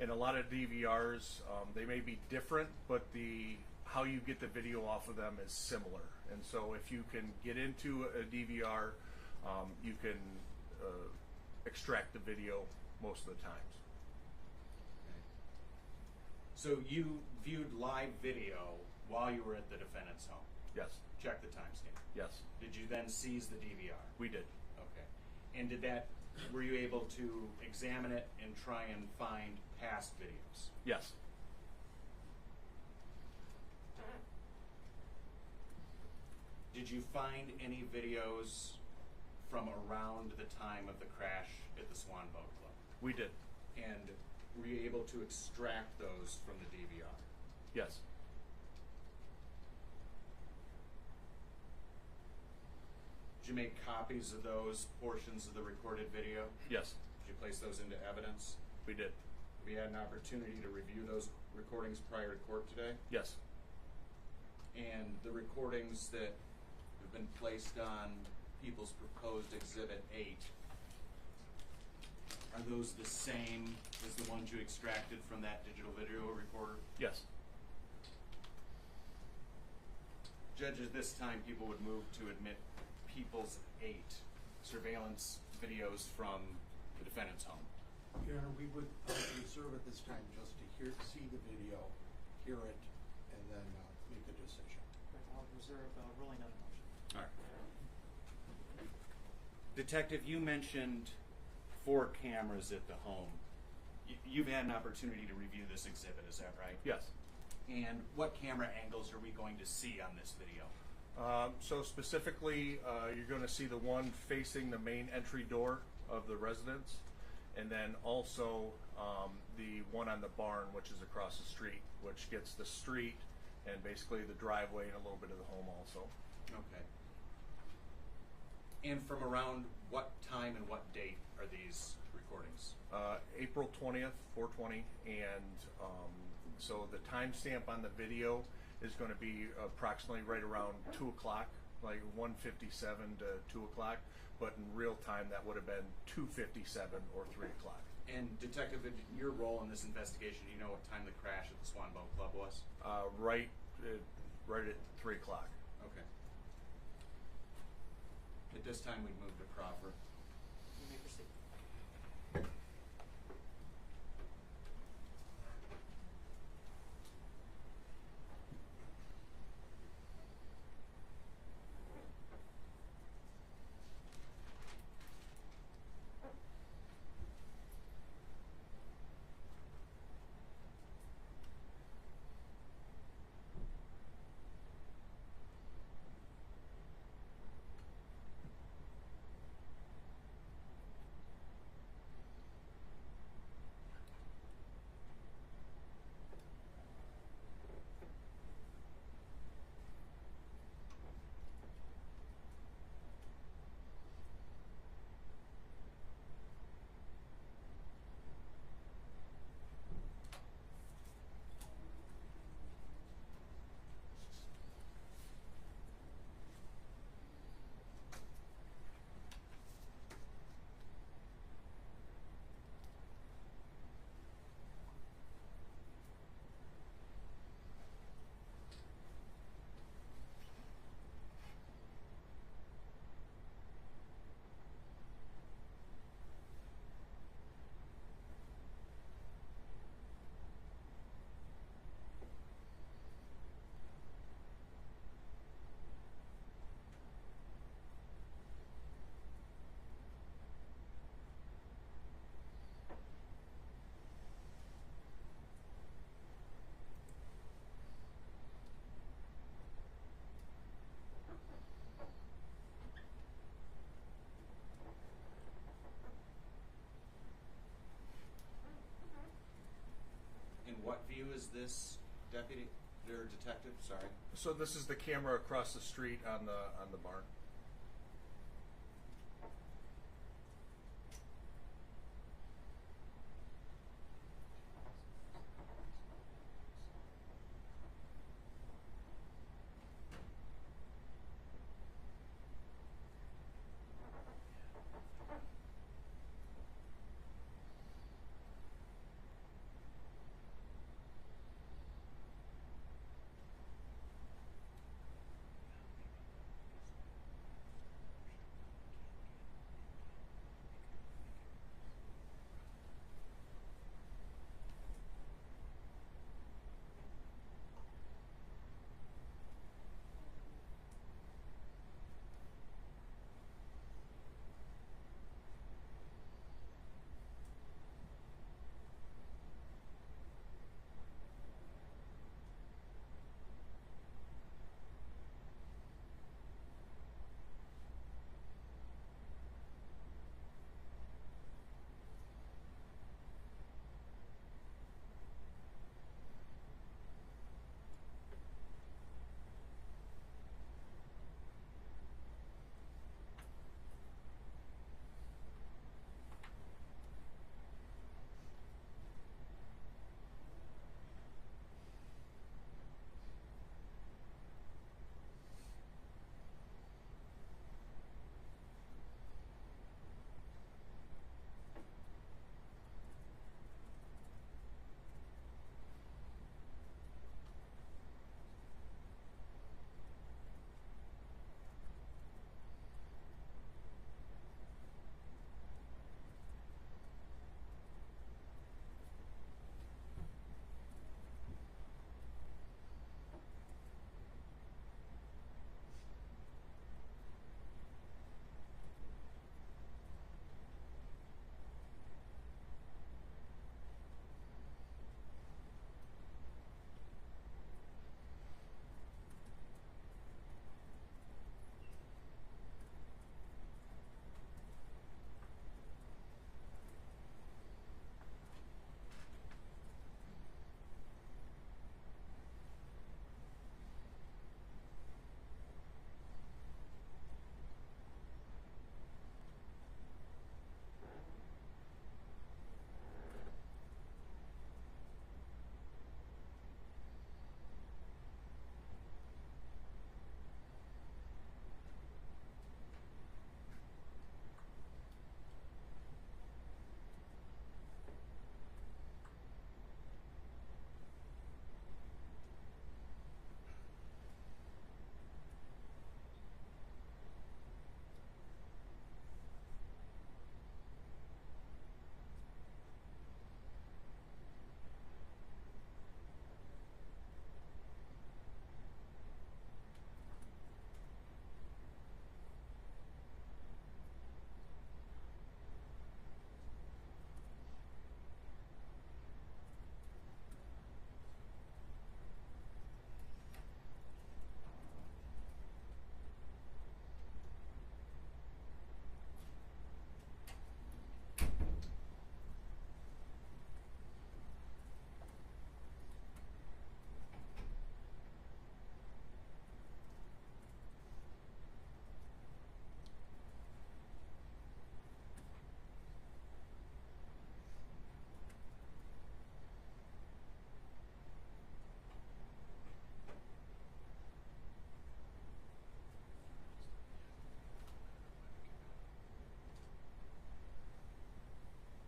And a lot of DVRs, they may be different, but how you get the video off of them is similar. And so if you can get into a DVR, you can extract the video most of the times. Okay. So you viewed live video while you were at the defendant's home? Yes. Check the timestamp? Yes. Did you then seize the DVR? We did. Okay. And were you able to examine it and try and find past videos? Yes. Did you find any videos from around the time of the crash at the Swan Boat Club? We did. And were you able to extract those from the DVR? Yes. Did you make copies of those portions of the recorded video? Yes. Did you place those into evidence? We did. Have you had an opportunity to review those recordings prior to court today? Yes. And the recordings that have been placed on People's Proposed Exhibit 8, are those the same as the ones you extracted from that digital video recorder? Yes. Judge, at this time, people would move to admit People's 8 surveillance videos from the defendant's home. Your Honor, we would reserve at this time just to see the video, hear it, and then make a decision. Okay, I'll reserve ruling on the motion. All right. Detective, you mentioned 4 cameras at the home. You've had an opportunity to review this exhibit, is that right? Yes. And what camera angles are we going to see on this video? So specifically, you're going to see the one facing the main entry door of the residence, and then also the one on the barn, which is across the street, which gets the street and basically the driveway and a little bit of the home also. Okay. And from around what time and what date are these recordings? April 20th, 4/20, and so the timestamp on the video is going to be approximately right around 2 o'clock, like 1:57 to 2 o'clock, but in real time that would have been 2:57 or 3 o'clock. And Detective, your role in this investigation, do you know what time the crash at the Swan Boat Club was? Right at 3 o'clock. Okay. At this time, we'd move to proffer. You may proceed. you as this deputy or detective? Sorry. So this is the camera across the street on the barn.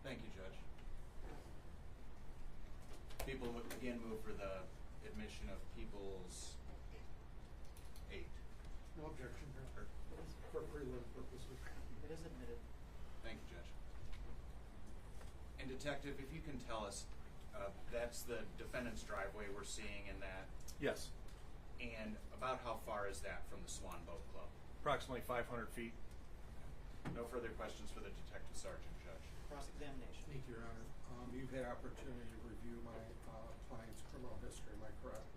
Thank you, Judge. People would again move for the admission of People's 8. No objection, Your Honor. For prelim purposes. It is admitted. Thank you, Judge. And Detective, if you can tell us, that's the defendant's driveway we're seeing in that. Yes. And about how far is that from the Swan Boat Club? Approximately 500 feet. No further questions for the Detective Sergeant, Judge. Cross-examination. Thank you, Your Honor. You've had opportunity to review my client's criminal history, am I correct?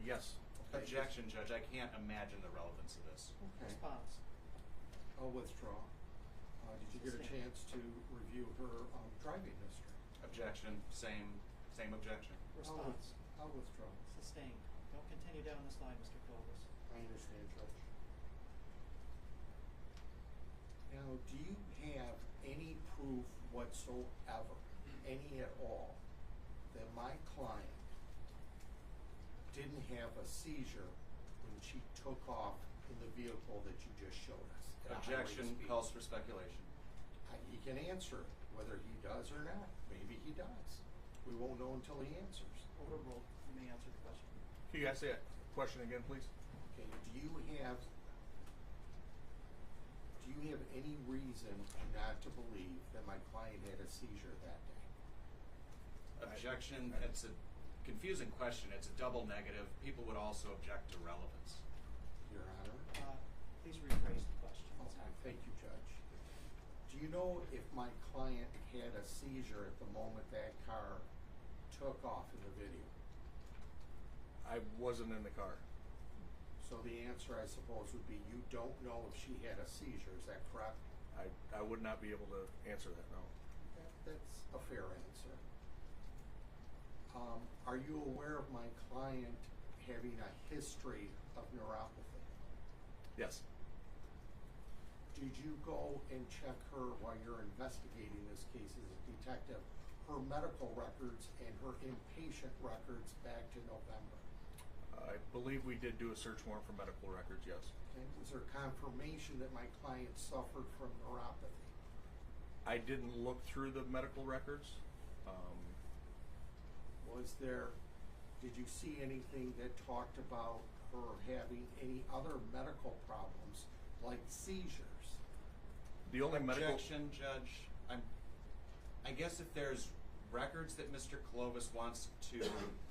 Yes. Objection, Judge. I can't imagine the relevance of this. Okay. Response. I'll withdraw. Did you get a chance to review her driving history? Objection. Same Same objection. Response. I'll withdraw. Sustained. Don't continue down this line, Mr. Clovis. I understand, Judge. Now, do you have any proof whatsoever, any at all, that my client didn't have a seizure when she took off in the vehicle that you just showed us? at a high rate of Objection speed? calls for speculation. He can answer it, whether he does or not. Maybe he does. We won't know until he answers. Overruled. You may answer the question. Can you guys say that question again, please? Okay, do you have any reason not to believe that my client had a seizure that day? Objection, it's a confusing question. It's a double negative. People would also object to relevance. Your Honor? Please rephrase the question. Okay, thank you, Judge. Do you know if my client had a seizure at the moment that car took off in the video? I wasn't in the car. So the answer, I suppose, would be you don't know if she had a seizure. Is that correct? I would not be able to answer that, no. That's a fair answer. Are you aware of my client having a history of neuropathy? Yes. Did you go and check her while you're investigating this case as a detective, her medical records and her inpatient records back to November? I believe we did do a search warrant for medical records, yes. Okay. Was there confirmation that my client suffered from neuropathy? I didn't look through the medical records. Did you see anything that talked about her having any other medical problems like seizures? The only medical... Objection, Judge. I guess if there's records that Mr. Clovis wants to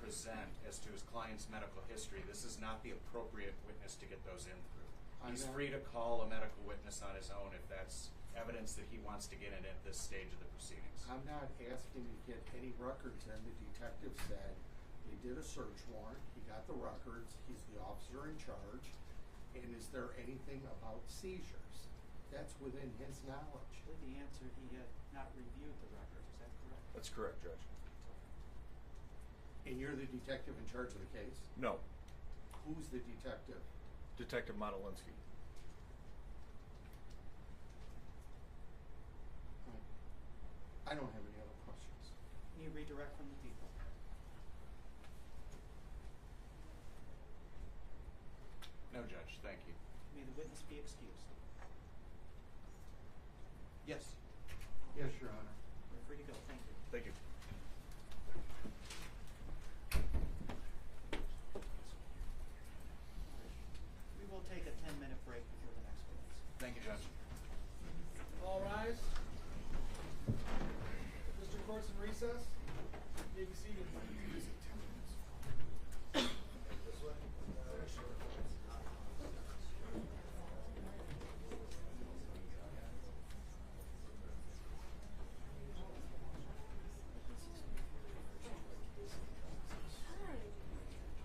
present as to his client's medical history, this is not the appropriate witness to get those in through. He's free to call a medical witness on his own if that's evidence that he wants to get in at this stage of the proceedings. I'm not asking to get any records in. The detective said they did a search warrant, he got the records, he's the officer in charge, and is there anything about seizures? That's within his knowledge. I believe the answer, he had not reviewed the records. Is that correct? That's correct, Judge. And you're the detective in charge of the case? No. Who's the detective? Detective Modelinsky. I don't have any other questions. Can you redirect from the people? No, Judge. Thank you. May the witness be excused. Yes. Yes, Your Honor. You're free to go. Thank you. Thank you. We will take a 10-minute break before the next witness. Thank you, Judge. All rise. Mr. Court's in recess. You may be seated. This way.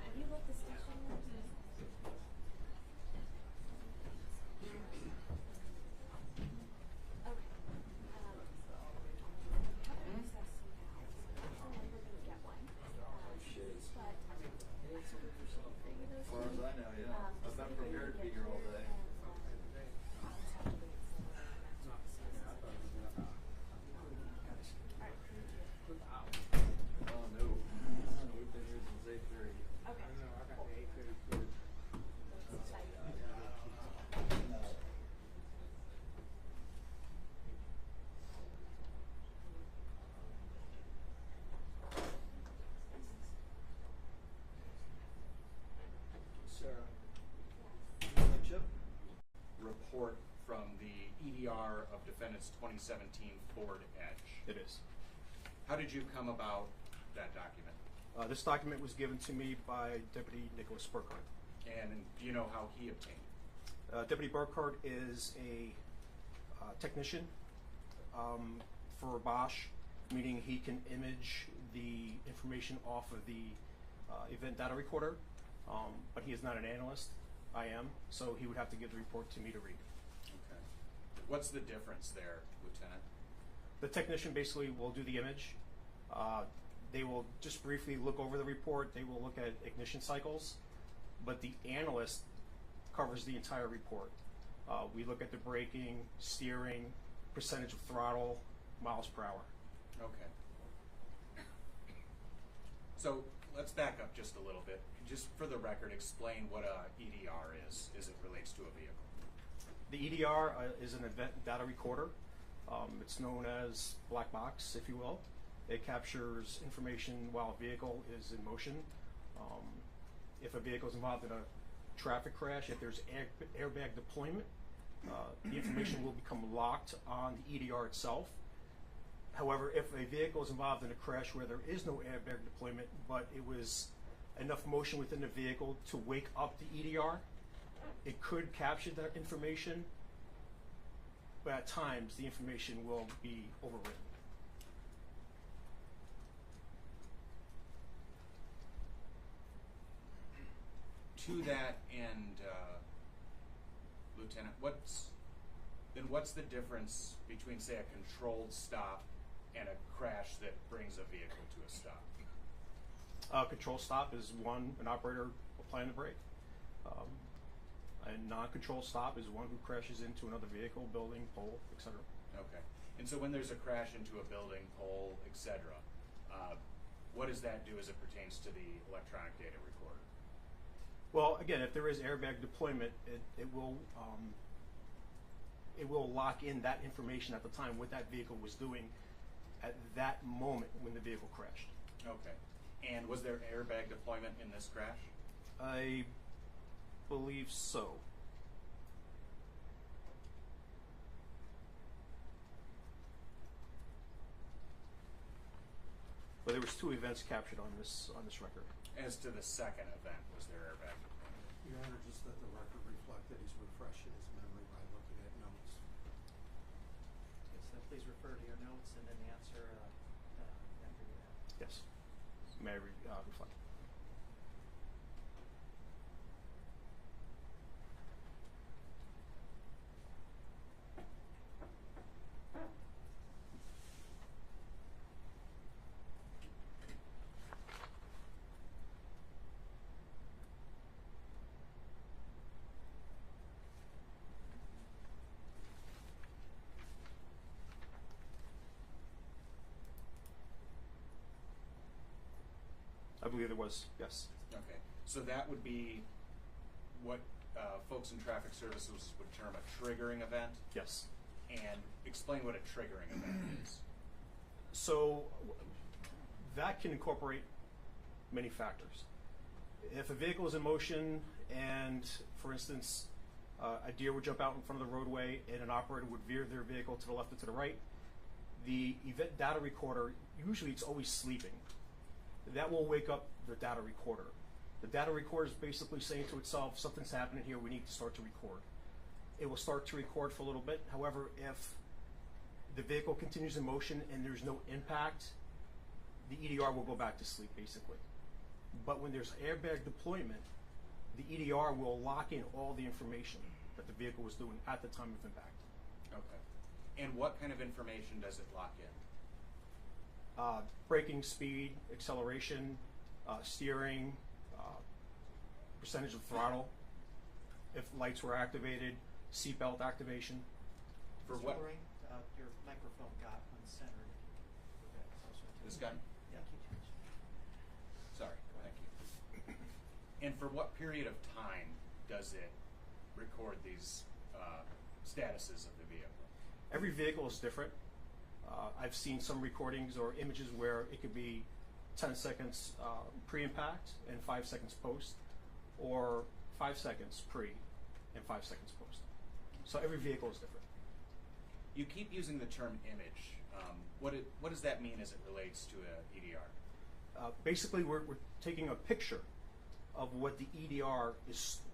Have you let the station know? As far as I know, yeah. I've been prepared to be here all day. Oh, no. We've been here since 8:30. Okay. Sarah. Chip? Report from the EDR of defendant's 2017 Ford Edge. It is. How did you come about that document? This document was given to me by Deputy Nicholas Burkhardt. And do you know how he obtained it? Deputy Burkhardt is a technician for Bosch, meaning he can image the information off of the event data recorder, but he is not an analyst. I am, so he would have to give the report to me to read. Okay. What's the difference there, Lieutenant? The technician basically will do the image. They will just briefly look over the report. They will look at ignition cycles, but the analyst covers the entire report. We look at the braking, steering, percentage of throttle, miles per hour. Okay. So let's back up just a little bit. Just for the record, explain what a EDR is as it relates to a vehicle. The EDR is an event data recorder. It's known as black box, if you will. It captures information while a vehicle is in motion. If a vehicle is involved in a traffic crash, if there's airbag deployment, the information will become locked on the EDR itself. However, if a vehicle is involved in a crash where there is no airbag deployment, but it was enough motion within the vehicle to wake up the EDR, it could capture that information, but at times the information will be overwritten. To that end, Lieutenant, what's the difference between, say, a controlled stop and a crash that brings a vehicle to a stop? Control stop is one, an operator applying the brake. A non-control stop is one who crashes into another vehicle, building, pole, etc. Okay. And so when there's a crash into a building, pole, etc., what does that do as it pertains to the electronic data recorder? Well, again, if there is airbag deployment, it will lock in that information at the time what that vehicle was doing at that moment when the vehicle crashed. Okay. And was there airbag deployment in this crash? I believe so. But there was 2 events captured on this record. As to the second event, was there airbag deployment? Your Honor, just let the record reflect that he's refreshing his memory by looking at notes. Yes, please refer to your notes and then answer after you have. Yes. May I reflect? I believe there was, yes. Okay. So that would be what folks in traffic services would term a triggering event? Yes. And explain what a triggering event is. So that can incorporate many factors. If a vehicle is in motion and, for instance, a deer would jump out in front of the roadway and an operator would veer their vehicle to the left or to the right, the event data recorder, usually it's always sleeping. That will wake up the data recorder. The data recorder is basically saying to itself, something's happening here, we need to start to record. It will start to record for a little bit. However, if the vehicle continues in motion and there's no impact, the EDR will go back to sleep, basically. But when there's airbag deployment, the EDR will lock in all the information that the vehicle was doing at the time of impact. Okay. And what kind of information does it lock in? Braking speed, acceleration, steering, percentage of throttle, if lights were activated, seatbelt activation. For Mr. what? Loring, your microphone got uncentered. This guy? Yeah. Sorry, thank you. And for what period of time does it record these statuses of the vehicle? Every vehicle is different. I've seen some recordings or images where it could be 10 seconds pre-impact and 5 seconds post, or 5 seconds pre and 5 seconds post. So every vehicle is different. You keep using the term image. What does that mean as it relates to a EDR? Basically, we're taking a picture of what the EDR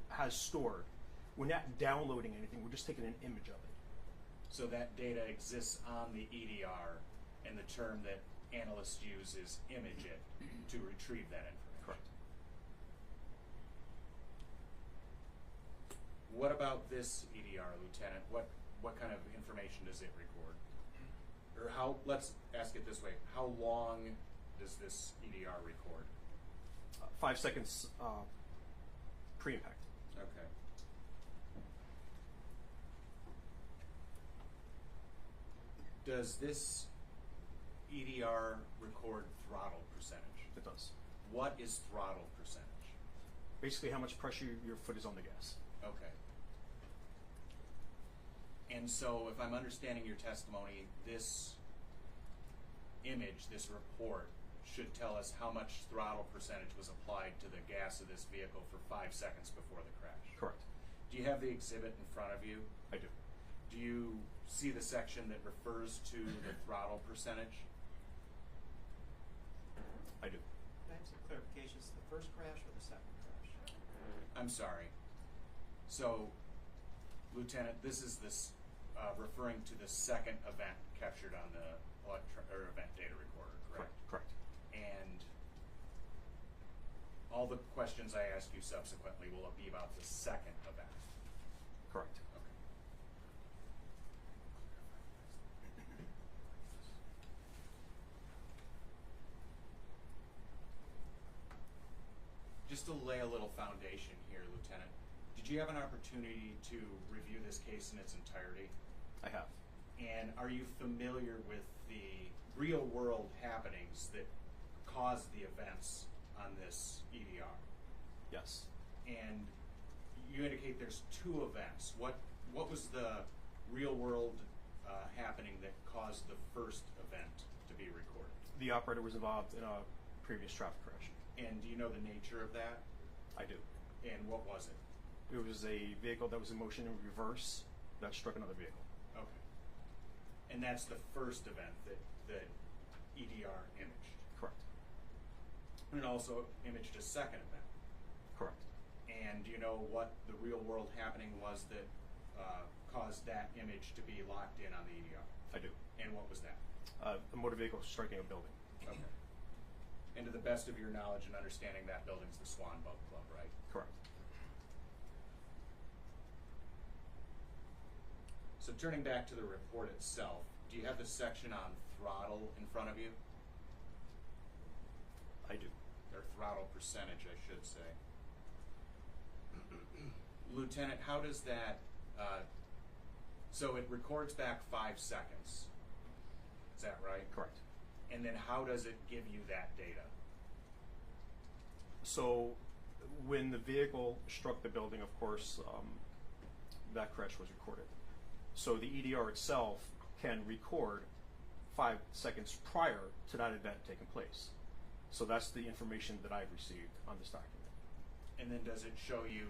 has stored. We're not downloading anything. We're just taking an image of it. So that data exists on the EDR, and the term that analysts use is image it to retrieve that information. Correct. What about this EDR, Lieutenant? What kind of information does it record? Or let's ask it this way, how long does this EDR record? 5 seconds pre-impact. Okay. Does this EDR record throttle percentage? It does. What is throttle percentage? Basically how much pressure your foot is on the gas. Okay. And so if I'm understanding your testimony, this image, this report, should tell us how much throttle percentage was applied to the gas of this vehicle for 5 seconds before the crash. Correct. Do you have the exhibit in front of you? I do. Do you see the section that refers to the throttle percentage? I do. Can I have some clarification? Is it the first crash or the second crash? I'm sorry. So, Lieutenant, this is referring to the second event captured on the event data recorder, correct? Correct. And all the questions I ask you subsequently will be about the second event. Correct. Okay. Just to lay a little foundation here, Lieutenant, did you have an opportunity to review this case in its entirety? I have. And are you familiar with the real-world happenings that caused the events on this EDR? Yes. And you indicate there's 2 events. What was the real-world happening that caused the first event to be recorded? The operator was involved in a previous traffic crash. And do you know the nature of that? I do. And what was it? It was a vehicle that was in motion in reverse that struck another vehicle. Okay. And that's the first event that the EDR imaged? Correct. And it also imaged a second event? Correct. And do you know what the real-world happening was that caused that image to be locked in on the EDR? I do. And what was that? A motor vehicle striking a building. Okay. And to the best of your knowledge and understanding, that building's the Swan Boat Club, right? Correct. So turning back to the report itself, do you have the section on throttle in front of you? I do. Or throttle percentage, I should say. Lieutenant, how does that, so it records back 5 seconds. Is that right? Correct. And then how does it give you that data? So when the vehicle struck the building, of course, that crash was recorded. So the EDR itself can record 5 seconds prior to that event taking place. So that's the information that I've received on this document. And then does it show you,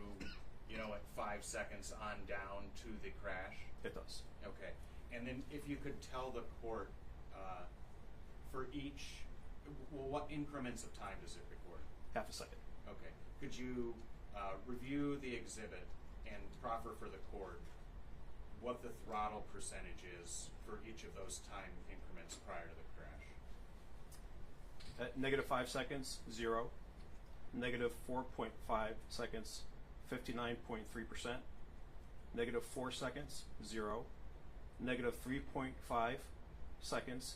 at 5 seconds on down to the crash? It does. Okay. And then if you could tell the court for each, what increments of time does it record? Half a second. Okay. Could you review the exhibit and proffer for the court what the throttle percentage is for each of those time increments prior to the crash? At negative 5 seconds, 0. Negative 4.5 seconds, 59.3%. Negative 4 seconds, 0. Negative 3.5 seconds,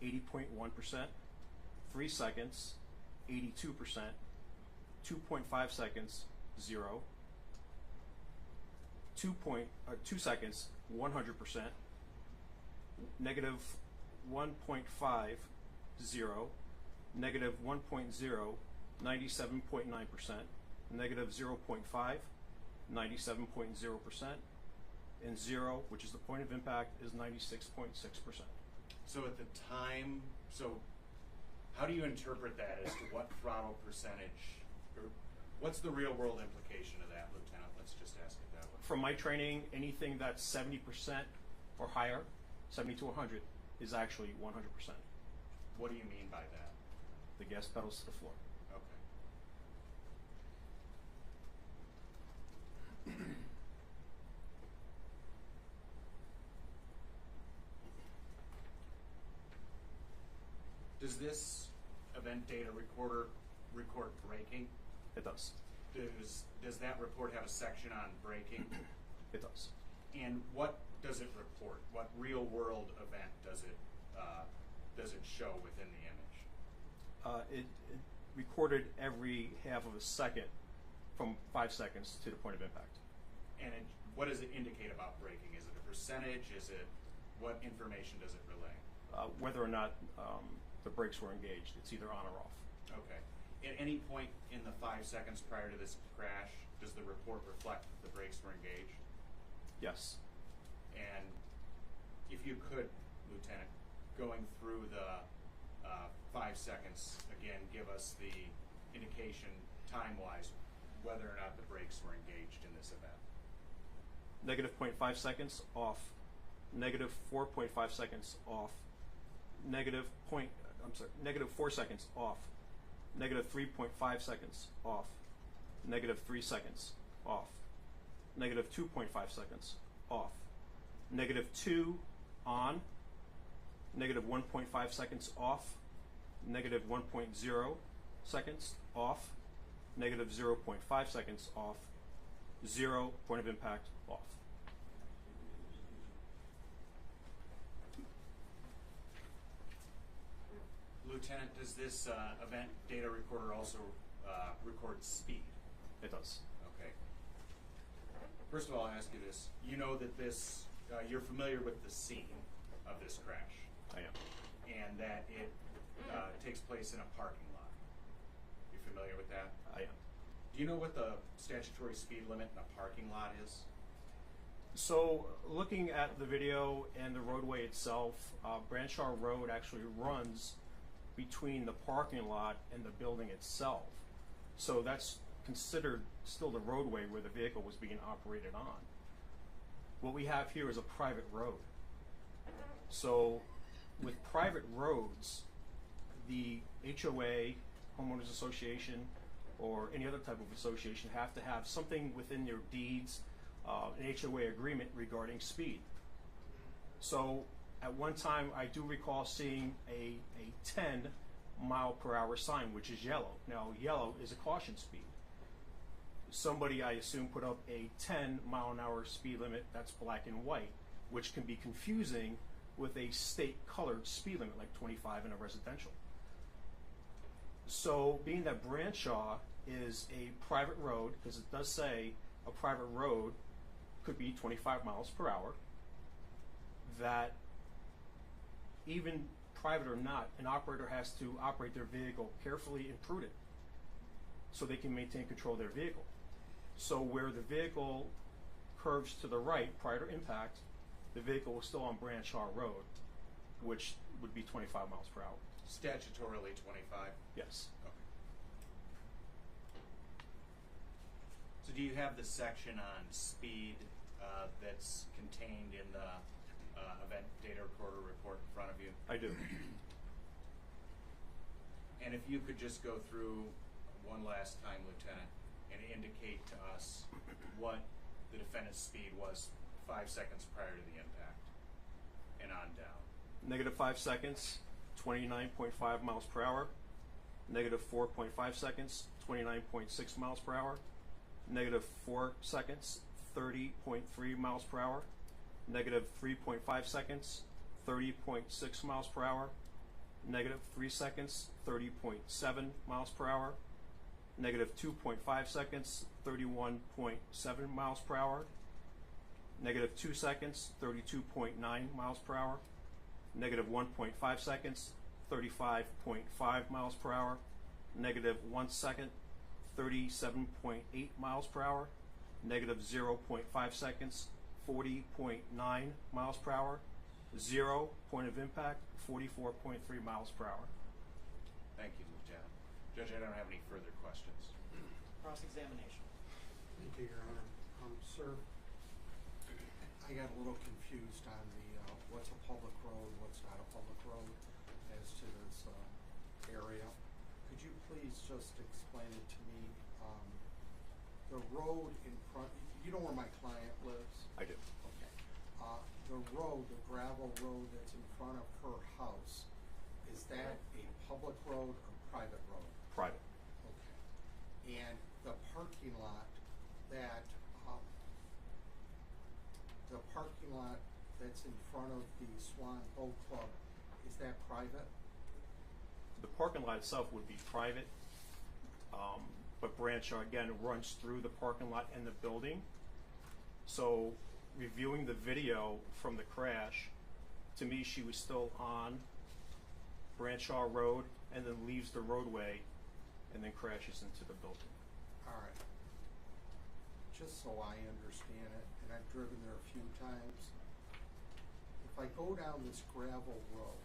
80.1%. 3 seconds, 82%. 2.5 seconds, 0. 2 seconds, 100%. Negative 1.5, 0. Negative 1.0, 97.9%. Negative 0.5, 97.0%. And 0, which is the point of impact, is 96.6%. So at the time, how do you interpret that as to what throttle percentage, or what's the real world implication of that, Lieutenant? Let's just ask it that way. From my training, anything that's 70% or higher, 70 to 100, is actually 100%. What do you mean by that? The gas pedals to the floor. Okay. Does this event data recorder record braking? It does. Does that report have a section on braking? It does. And what does it report? What real world event does it show within the image? It recorded every half of a second from 5 seconds to the point of impact. And what does it indicate about braking? Is it a percentage? Is it, what information does it relay? Whether or not the brakes were engaged. It's either on or off. Okay. At any point in the 5 seconds prior to this crash, does the report reflect that the brakes were engaged? Yes. And if you could, Lieutenant, going through the 5 seconds, again, give us the indication time-wise whether or not the brakes were engaged in this event. Negative 0.5 seconds, off. Negative 4.5 seconds, off. Negative 4 seconds, off. Negative 3.5 seconds, off. Negative 3 seconds, off. Negative 2.5 seconds, off. Negative 2, on. Negative 1.5 seconds, off. Negative 1.0 seconds, off. Negative 0.5 seconds, off. 0, point of impact, off. Lieutenant, does this event data recorder also record speed? It does. Okay. First of all, I'll ask you this. You know that this, you're familiar with the scene of this crash. I am. And that it takes place in a parking lot. You're familiar with that? I am. Do you know what the statutory speed limit in a parking lot is? So, looking at the video and the roadway itself, Branshaw Road actually runs between the parking lot and the building itself. So that's considered still the roadway where the vehicle was being operated on. What we have here is a private road. So with private roads, the HOA, homeowners association, or any other type of association have to have something within their deeds, an HOA agreement regarding speed. So at one time, I do recall seeing a 10 mile per hour sign, which is yellow. Now, yellow is a caution speed. Somebody, I assume, put up a 10 mile an hour speed limit that's black and white, which can be confusing with a state colored speed limit like 25 in a residential. So being that Branshaw is a private road, because it does say a private road could be 25 miles per hour, that even private or not, an operator has to operate their vehicle carefully and prudent so they can maintain control of their vehicle. So where the vehicle curves to the right prior to impact, the vehicle was still on Branshaw Road, which would be 25 miles per hour. Statutorily 25? Yes. Okay. So do you have the section on speed that's contained in the event data recorder report in front of you? I do. And if you could just go through one last time, Lieutenant, and indicate to us what the defendant's speed was 5 seconds prior to the impact and on down. Negative 5 seconds, 29.5 miles per hour. Negative 4.5 seconds, 29.6 miles per hour. Negative 4 seconds, 30.3 miles per hour. Negative 3.5 seconds, 30.6 miles per hour. Negative 3 seconds, 30.7 miles per hour. Negative 2.5 seconds, 31.7 miles per hour. Negative 2 seconds, 32.9 miles per hour. Negative 1.5 seconds, 35.5 miles per hour. Negative 1 second, 37.8 miles per hour. Negative 0.5 seconds, 40.9 miles per hour. 0, point of impact, 44.3 miles per hour. Thank you, Lieutenant. Judge, I don't have any further questions. Cross-examination. Thank you, Your Honor. Sir, I got a little confused on the what's a public road, what's not a public road as to this area. Could you please just explain it to me? The road in front, you know where my client lives? I do. Okay. The road, the gravel road that's in front of her house, is that a public road or private road? Private. Okay. And the parking lot that that's in front of the Swan Boat Club, is that private? the parking lot itself would be private, but Branshaw again runs through the parking lot and the building. So reviewing the video from the crash, to me she was still on Branshaw Road and then leaves the roadway and then crashes into the building. All right. Just so I understand it, and I've driven there a few times, if I go down this gravel road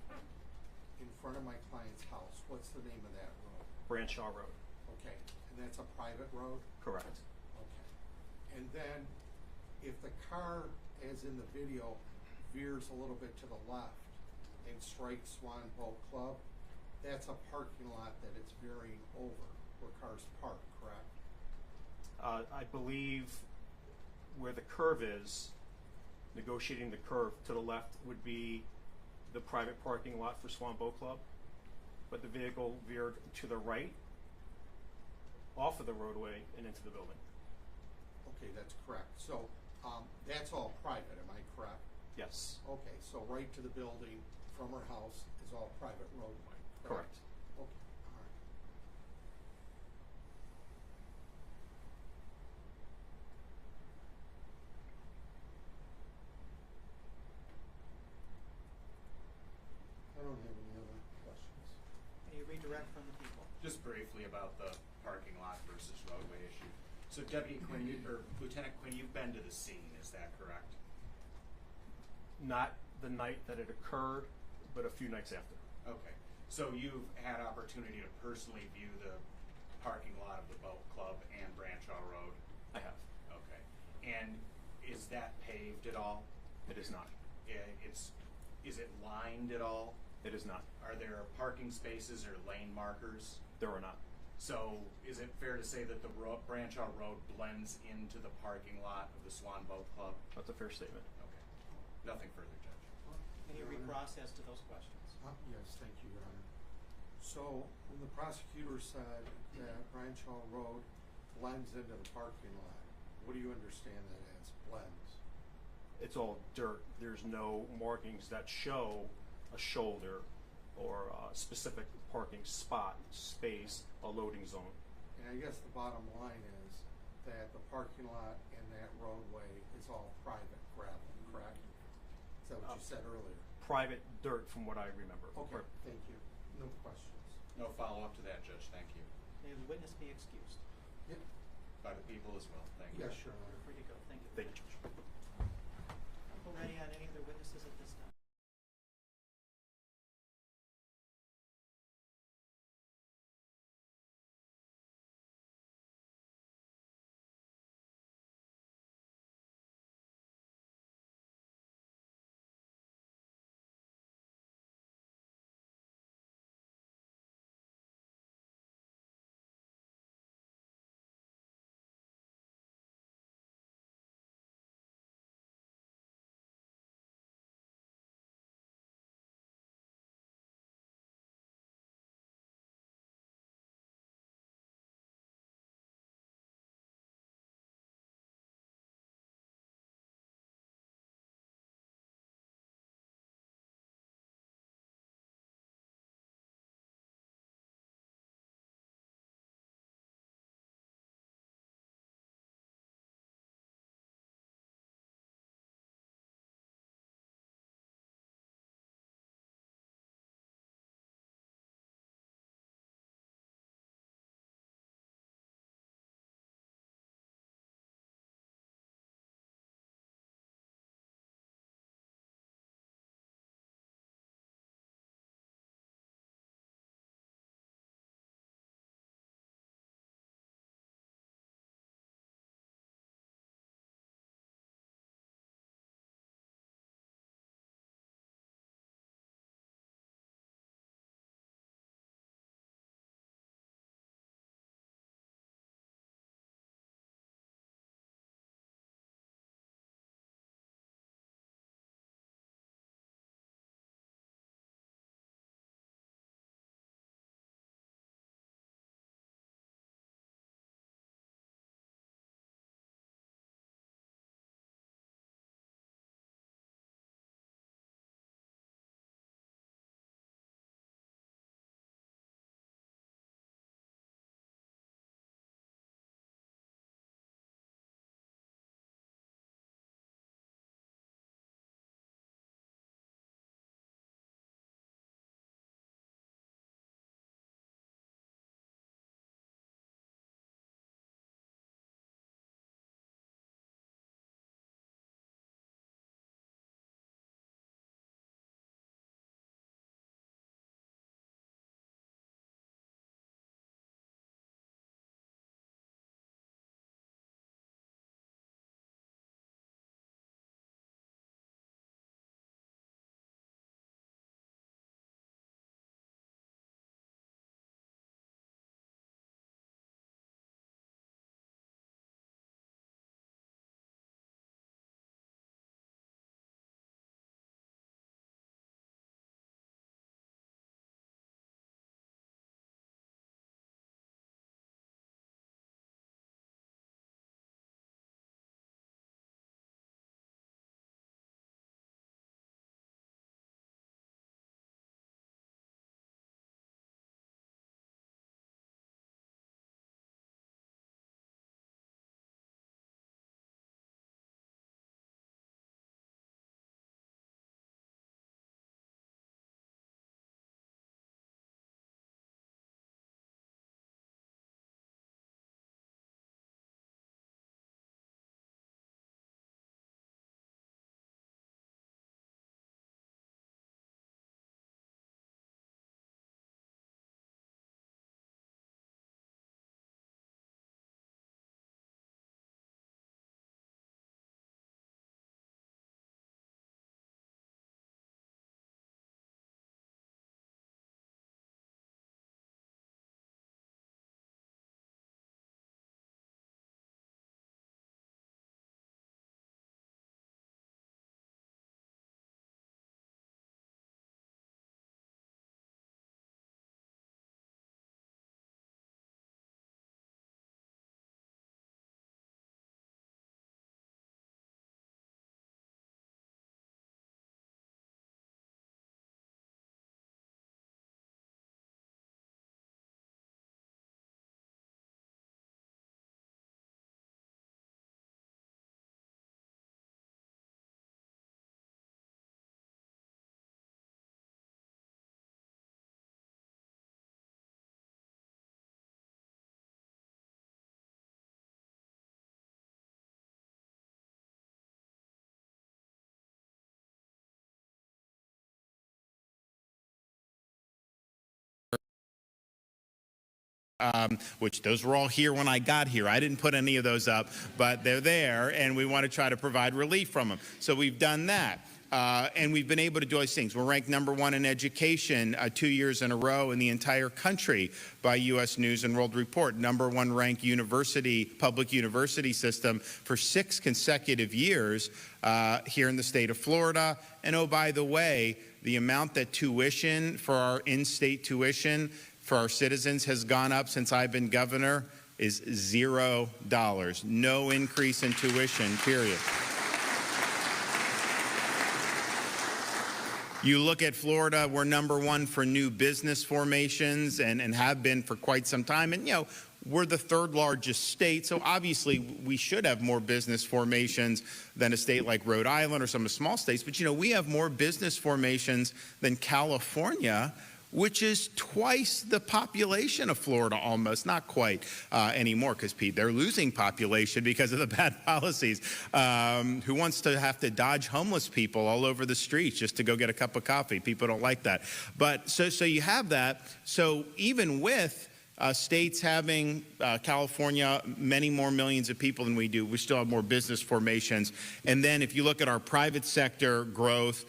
in front of my client's house, what's the name of that road? Branshaw Road. Okay, and that's a private road? Correct. Okay. And then if the car, as in the video, veers a little bit to the left and strikes Swan Boat Club, that's a parking lot that it's veering over where cars park, correct? I believe where the curve is, negotiating the curve to the left would be the private parking lot for Swan Boat Club, but the vehicle veered to the right, off of the roadway and into the building. Okay, that's correct. So that's all private, am I correct? Yes. Okay, so right to the building from her house is all private roadway, correct? Correct. Okay, all right. I don't have any other questions. Any redirect from the people? Just briefly about the parking lot versus roadway issue. So Deputy Quinn, or Lieutenant Quinn, you've been to the scene, is that correct? Not the night that it occurred, but a few nights after. Okay. So you've had opportunity to personally view the parking lot of the boat club and Branshaw Road? I have. Okay. And is that paved at all? It is not. Is it lined at all? It is not. Are there parking spaces or lane markers? There are not. So is it fair to say that the Branshaw Road blends into the parking lot of the Swan Boat Club? That's a fair statement. Okay. Nothing further, Judge. Any recross as to those questions? Yes, thank you, Your Honor. So when the prosecutor said that Branshaw Road blends into the parking lot, what do you understand that as, blends? It's all dirt. There's no markings that show a shoulder or a specific parking spot, space, a loading zone. And I guess the bottom line is that the parking lot and that roadway is all private gravel, correct? Is that what you said earlier? Private dirt from what I remember. Okay, thank you. No questions. No follow-up to that, Judge. Thank you. May the witness be excused. Yep. By the people as well. Thank you. Yes, Your Honor. You're free to go. Thank you. Thank you, Judge. Counsel ready on any other witnesses at this time? which those were all here when I got here. I didn't put any of those up, but they're there, and we want to try to provide relief from them. So we've done that. And we've been able to do these things. We're ranked #1 in education 2 years in a row in the entire country by U.S. News and World Report. #1 ranked public university system for 6 consecutive years here in the state of Florida. And oh, by the way, the amount that tuition for our in-state tuition for our citizens has gone up since I've been governor is $0. No increase in tuition, period. You look at Florida, we're #1 for new business formations and have been for quite some time. And, you know, we're the 3rd largest state, so obviously we should have more business formations than a state like Rhode Island or some of the small states. But, you know, we have more business formations than California, which is twice the population of Florida almost. Not quite anymore, because, Pete, they're losing population because of the bad policies. Who wants to have to dodge homeless people all over the streets just to go get a cup of coffee? People don't like that. But so you have that. So even with states having, California, many more millions of people than we do, we still have more business formations. And then if you look at our private sector growth,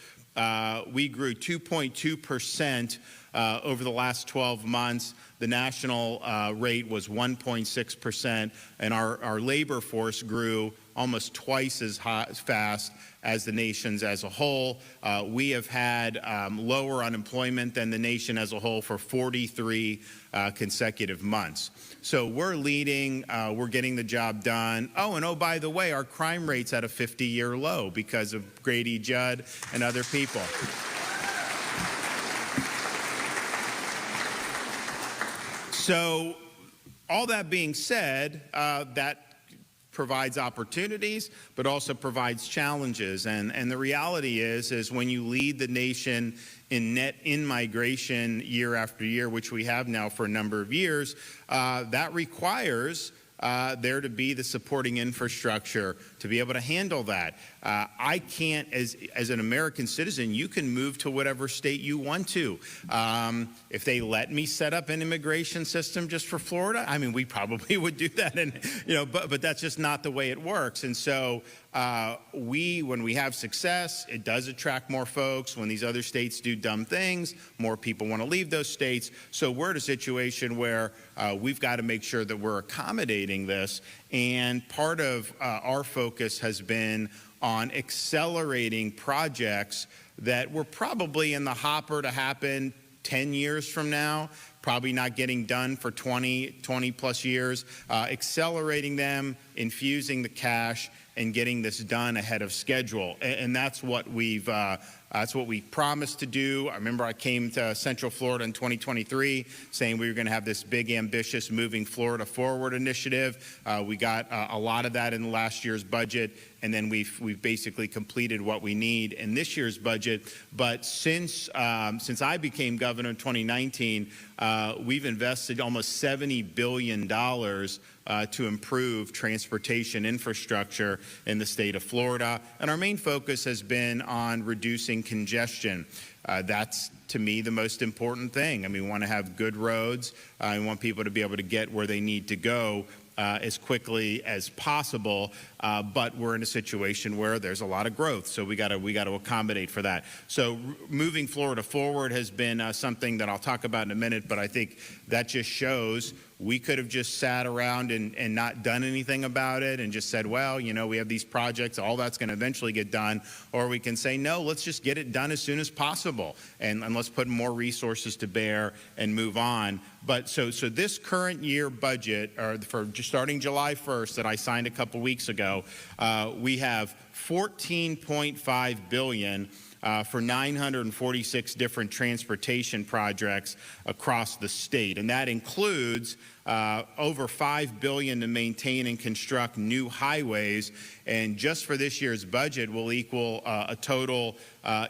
we grew 2.2% over the last 12 months. The national rate was 1.6%, and our labor force grew almost twice as fast as the nation's as a whole. We have had lower unemployment than the nation as a whole for 43 consecutive months. So we're leading, we're getting the job done. Oh, and oh, by the way, our crime rate's at a 50-year low because of Grady Judd and other people. So all that being said, that provides opportunities, but also provides challenges. And the reality is when you lead the nation in net in-migration year after year, which we have now for a number of years, that requires there to be the supporting infrastructure to be able to handle that. I can't, as an American citizen, you can move to whatever state you want to. If they let me set up an immigration system just for Florida, I mean, we probably would do that, and but that's just not the way it works. And so when we have success, it does attract more folks. When these other states do dumb things, more people want to leave those states. So we're in a situation where we've got to make sure that we're accommodating this. And part of our focus has been on accelerating projects that were probably in the hopper to happen 10 years from now, probably not getting done for 20 plus years, accelerating them, infusing the cash, and getting this done ahead of schedule. And that's what we promised to do. I remember I came to Central Florida in 2023 saying we were going to have this big, ambitious Moving Florida Forward initiative. We got a lot of that in last year's budget, and then we've basically completed what we need in this year's budget. But since I became governor in 2019, we've invested almost $70 billion to improve transportation infrastructure in the state of Florida. And our main focus has been on reducing congestion. That's, to me, the most important thing. I mean, we want to have good roads. We want people to be able to get where they need to go as quickly as possible, but we're in a situation where there's a lot of growth, so we got to accommodate for that. So moving Florida forward has been something that I'll talk about in a minute, but I think that just shows we could have just sat around and not done anything about it and just said, well, you know, we have these projects, all that's going to eventually get done. Or we can say, no, let's just get it done as soon as possible and let's put more resources to bear and move on. But so this current year budget, or for just starting July 1st that I signed a couple weeks ago, we have $14.5 billion for 946 different transportation projects across the state. And that includes over $5 billion to maintain and construct new highways. And just for this year's budget will equal a total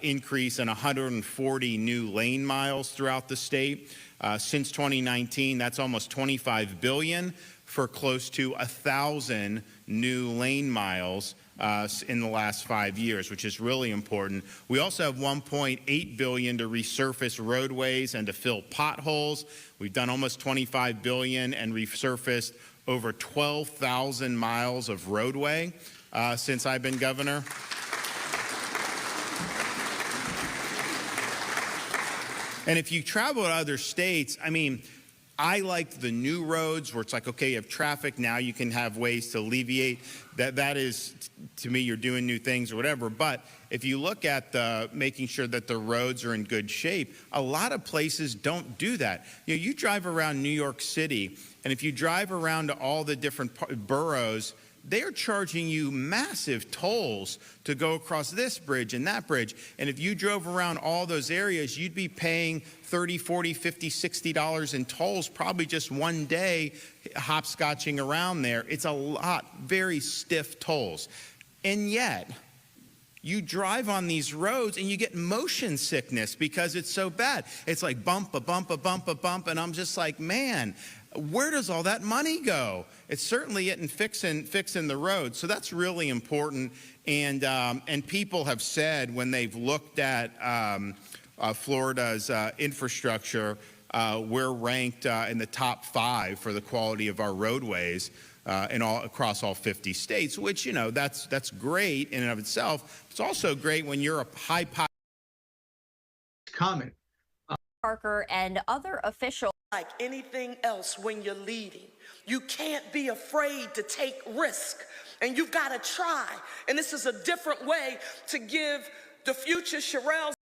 increase in 140 new lane miles throughout the state. Since 2019, that's almost $25 billion for close to 1,000 new lane miles in the last 5 years, which is really important. We also have $1.8 billion to resurface roadways and to fill potholes. We've done almost $25 billion and resurfaced over 12,000 miles of roadway since I've been governor. And if you travel to other states, I mean, I like the new roads where it's like, okay, you have traffic, now you can have ways to alleviate. That is, to me, you're doing new things or whatever. But if you look at making sure that the roads are in good shape, a lot of places don't do that. You know, you drive around New York City, and if you drive around to all the different boroughs, they are charging you massive tolls to go across this bridge and that bridge. And if you drove around all those areas, you'd be paying $30, $40, $50, $60 in tolls probably just one day hopscotching around there. It's a lot, very stiff tolls. And yet, you drive on these roads and you get motion sickness because it's so bad. It's like bump, a bump, a bump, a bump, and I'm just like, man, where does all that money go? It's certainly it in fixing the road. So that's really important. And people have said when they've looked at Florida's infrastructure, we're ranked in the top 5 for the quality of our roadways across all 50 states, which, you know, that's great in and of itself. It's also great when you're a high comment. Parker and other officials. Like anything else when you're leading, you can't be afraid to take risk, and you've got to try. And this is a different way to give the future Sherelle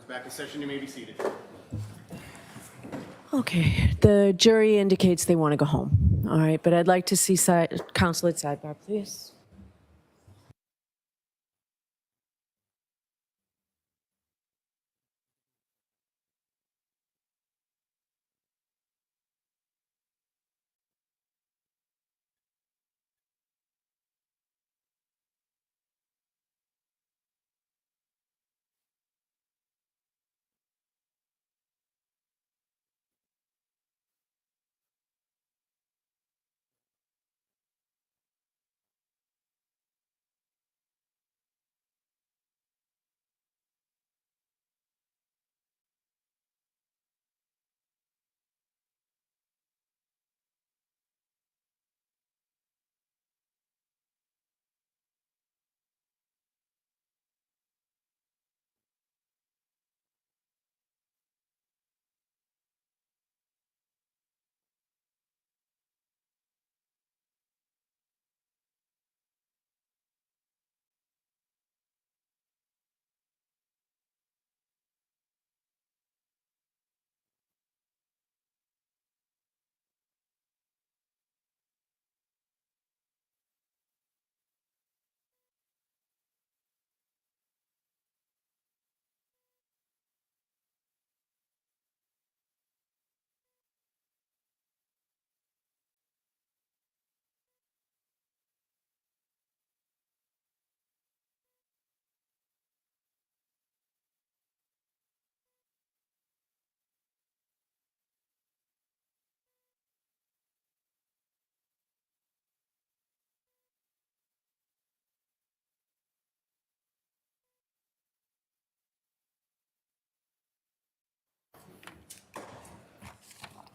Back in session, you may be seated. Okay, the jury indicates they want to go home. All right, but I'd like to see counsel at sidebar, please.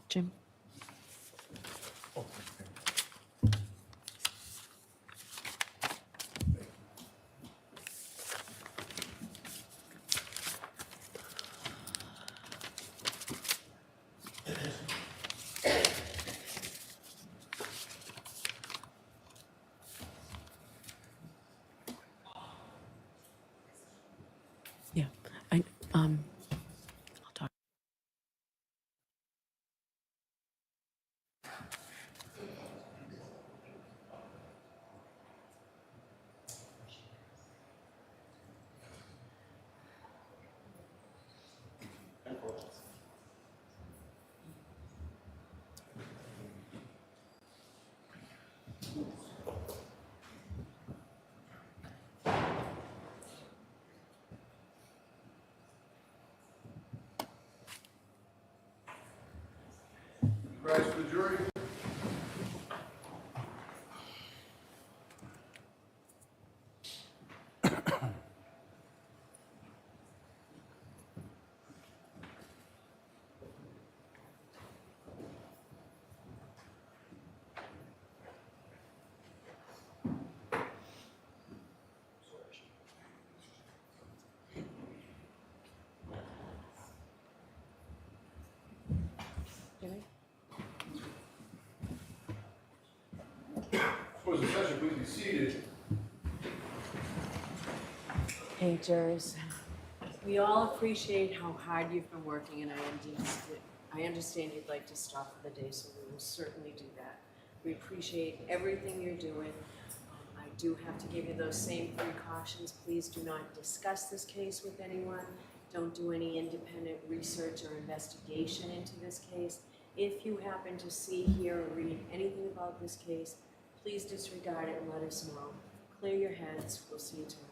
Jim. Yeah, I'll talk. Rise for the jury. For the session, please be seated. Hey, jurors. We all appreciate how hard you've been working, and I understand you'd like to stop for the day, so we will certainly do that. We appreciate everything you're doing. I do have to give you those same precautions. Please do not discuss this case with anyone. Don't do any independent research or investigation into this case. If you happen to see, hear, or read anything about this case, please disregard it and let us know. Clear your heads. We'll see you tomorrow.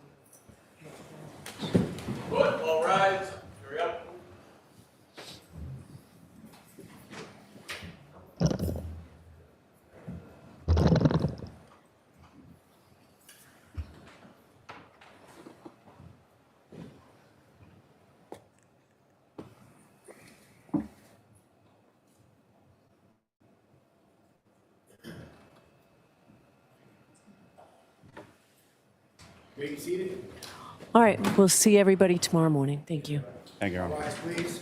Good, all rise. Hurry up. May be seated. All right, we'll see everybody tomorrow morning. Thank you. Thank you. Rise, please.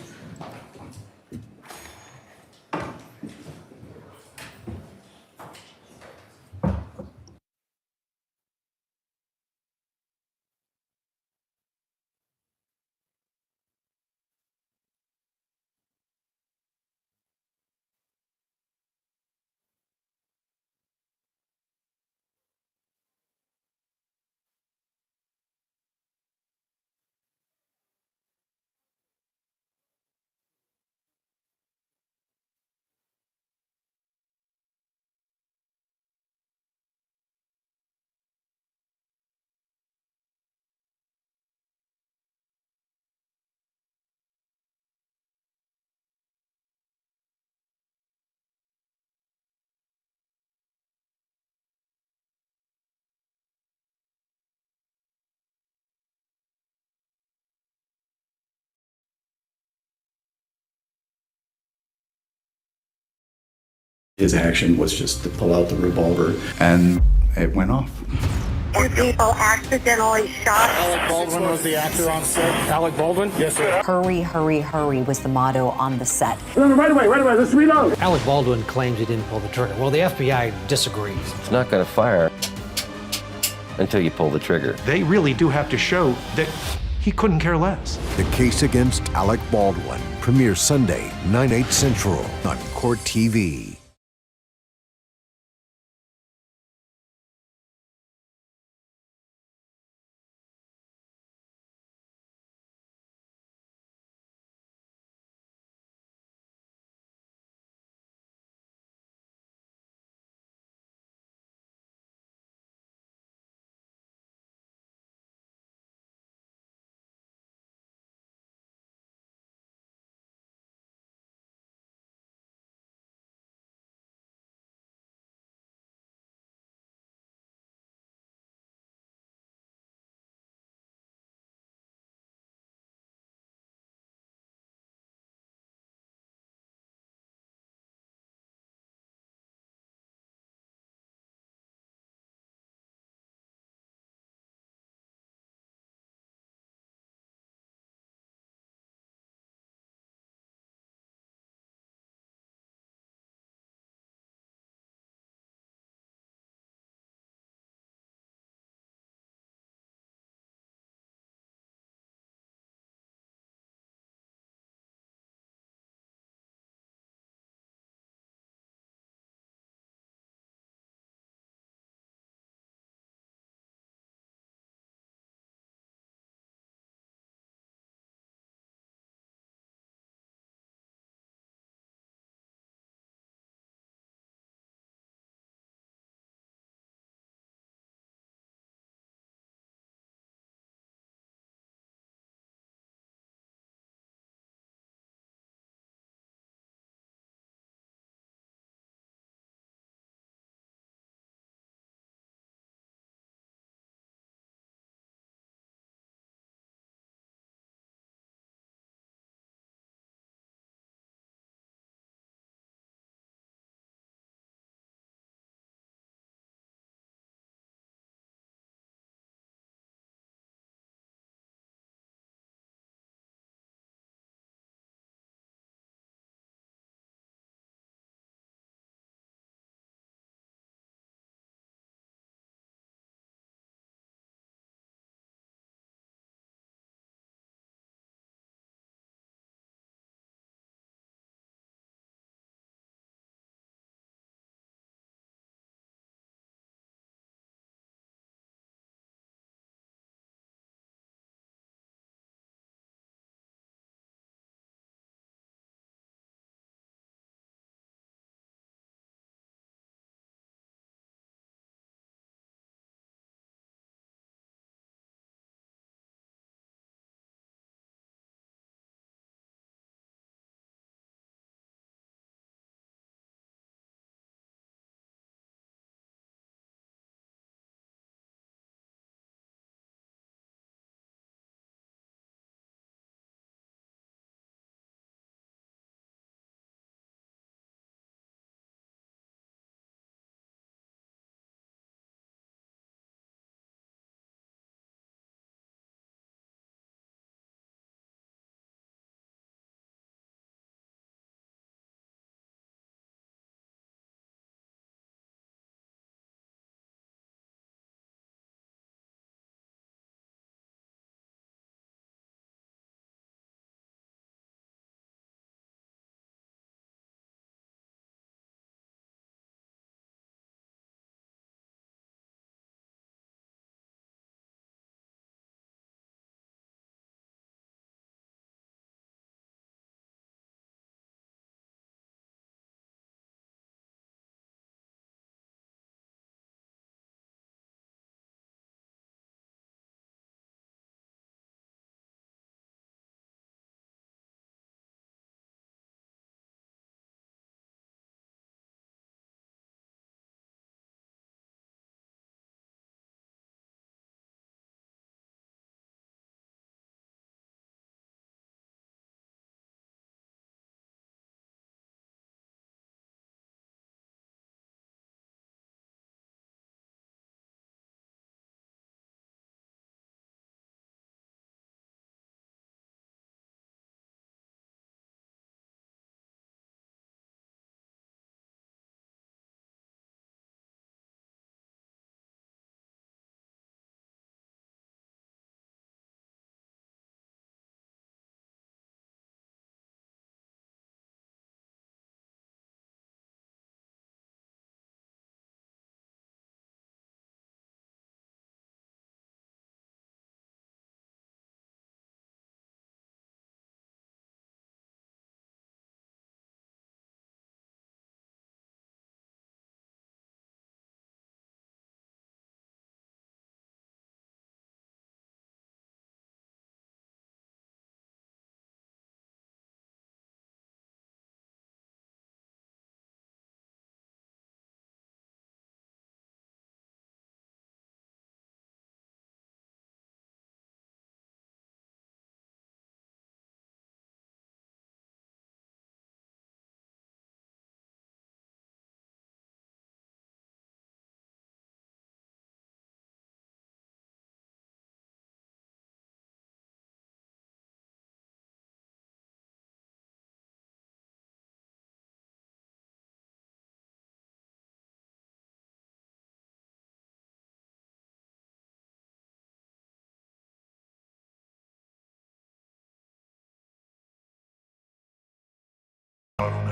His action was just to pull out the revolver, and it went off. Two people accidentally shot. Alec Baldwin was the actor on set. Alec Baldwin? Yes, sir. Hurry, hurry, hurry was the motto on the set. Right away, let's reload. Alec Baldwin claims he didn't pull the trigger. Well, the FBI disagrees. It's not going to fire until you pull the trigger. They really do have to show that he couldn't care less. The Case Against Alec Baldwin premieres Sunday, 9/8 Central on Court TV.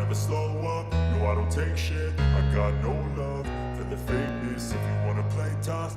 never slow up, no I don't take shit. I got no love for the fakeness. If you wanna play tough,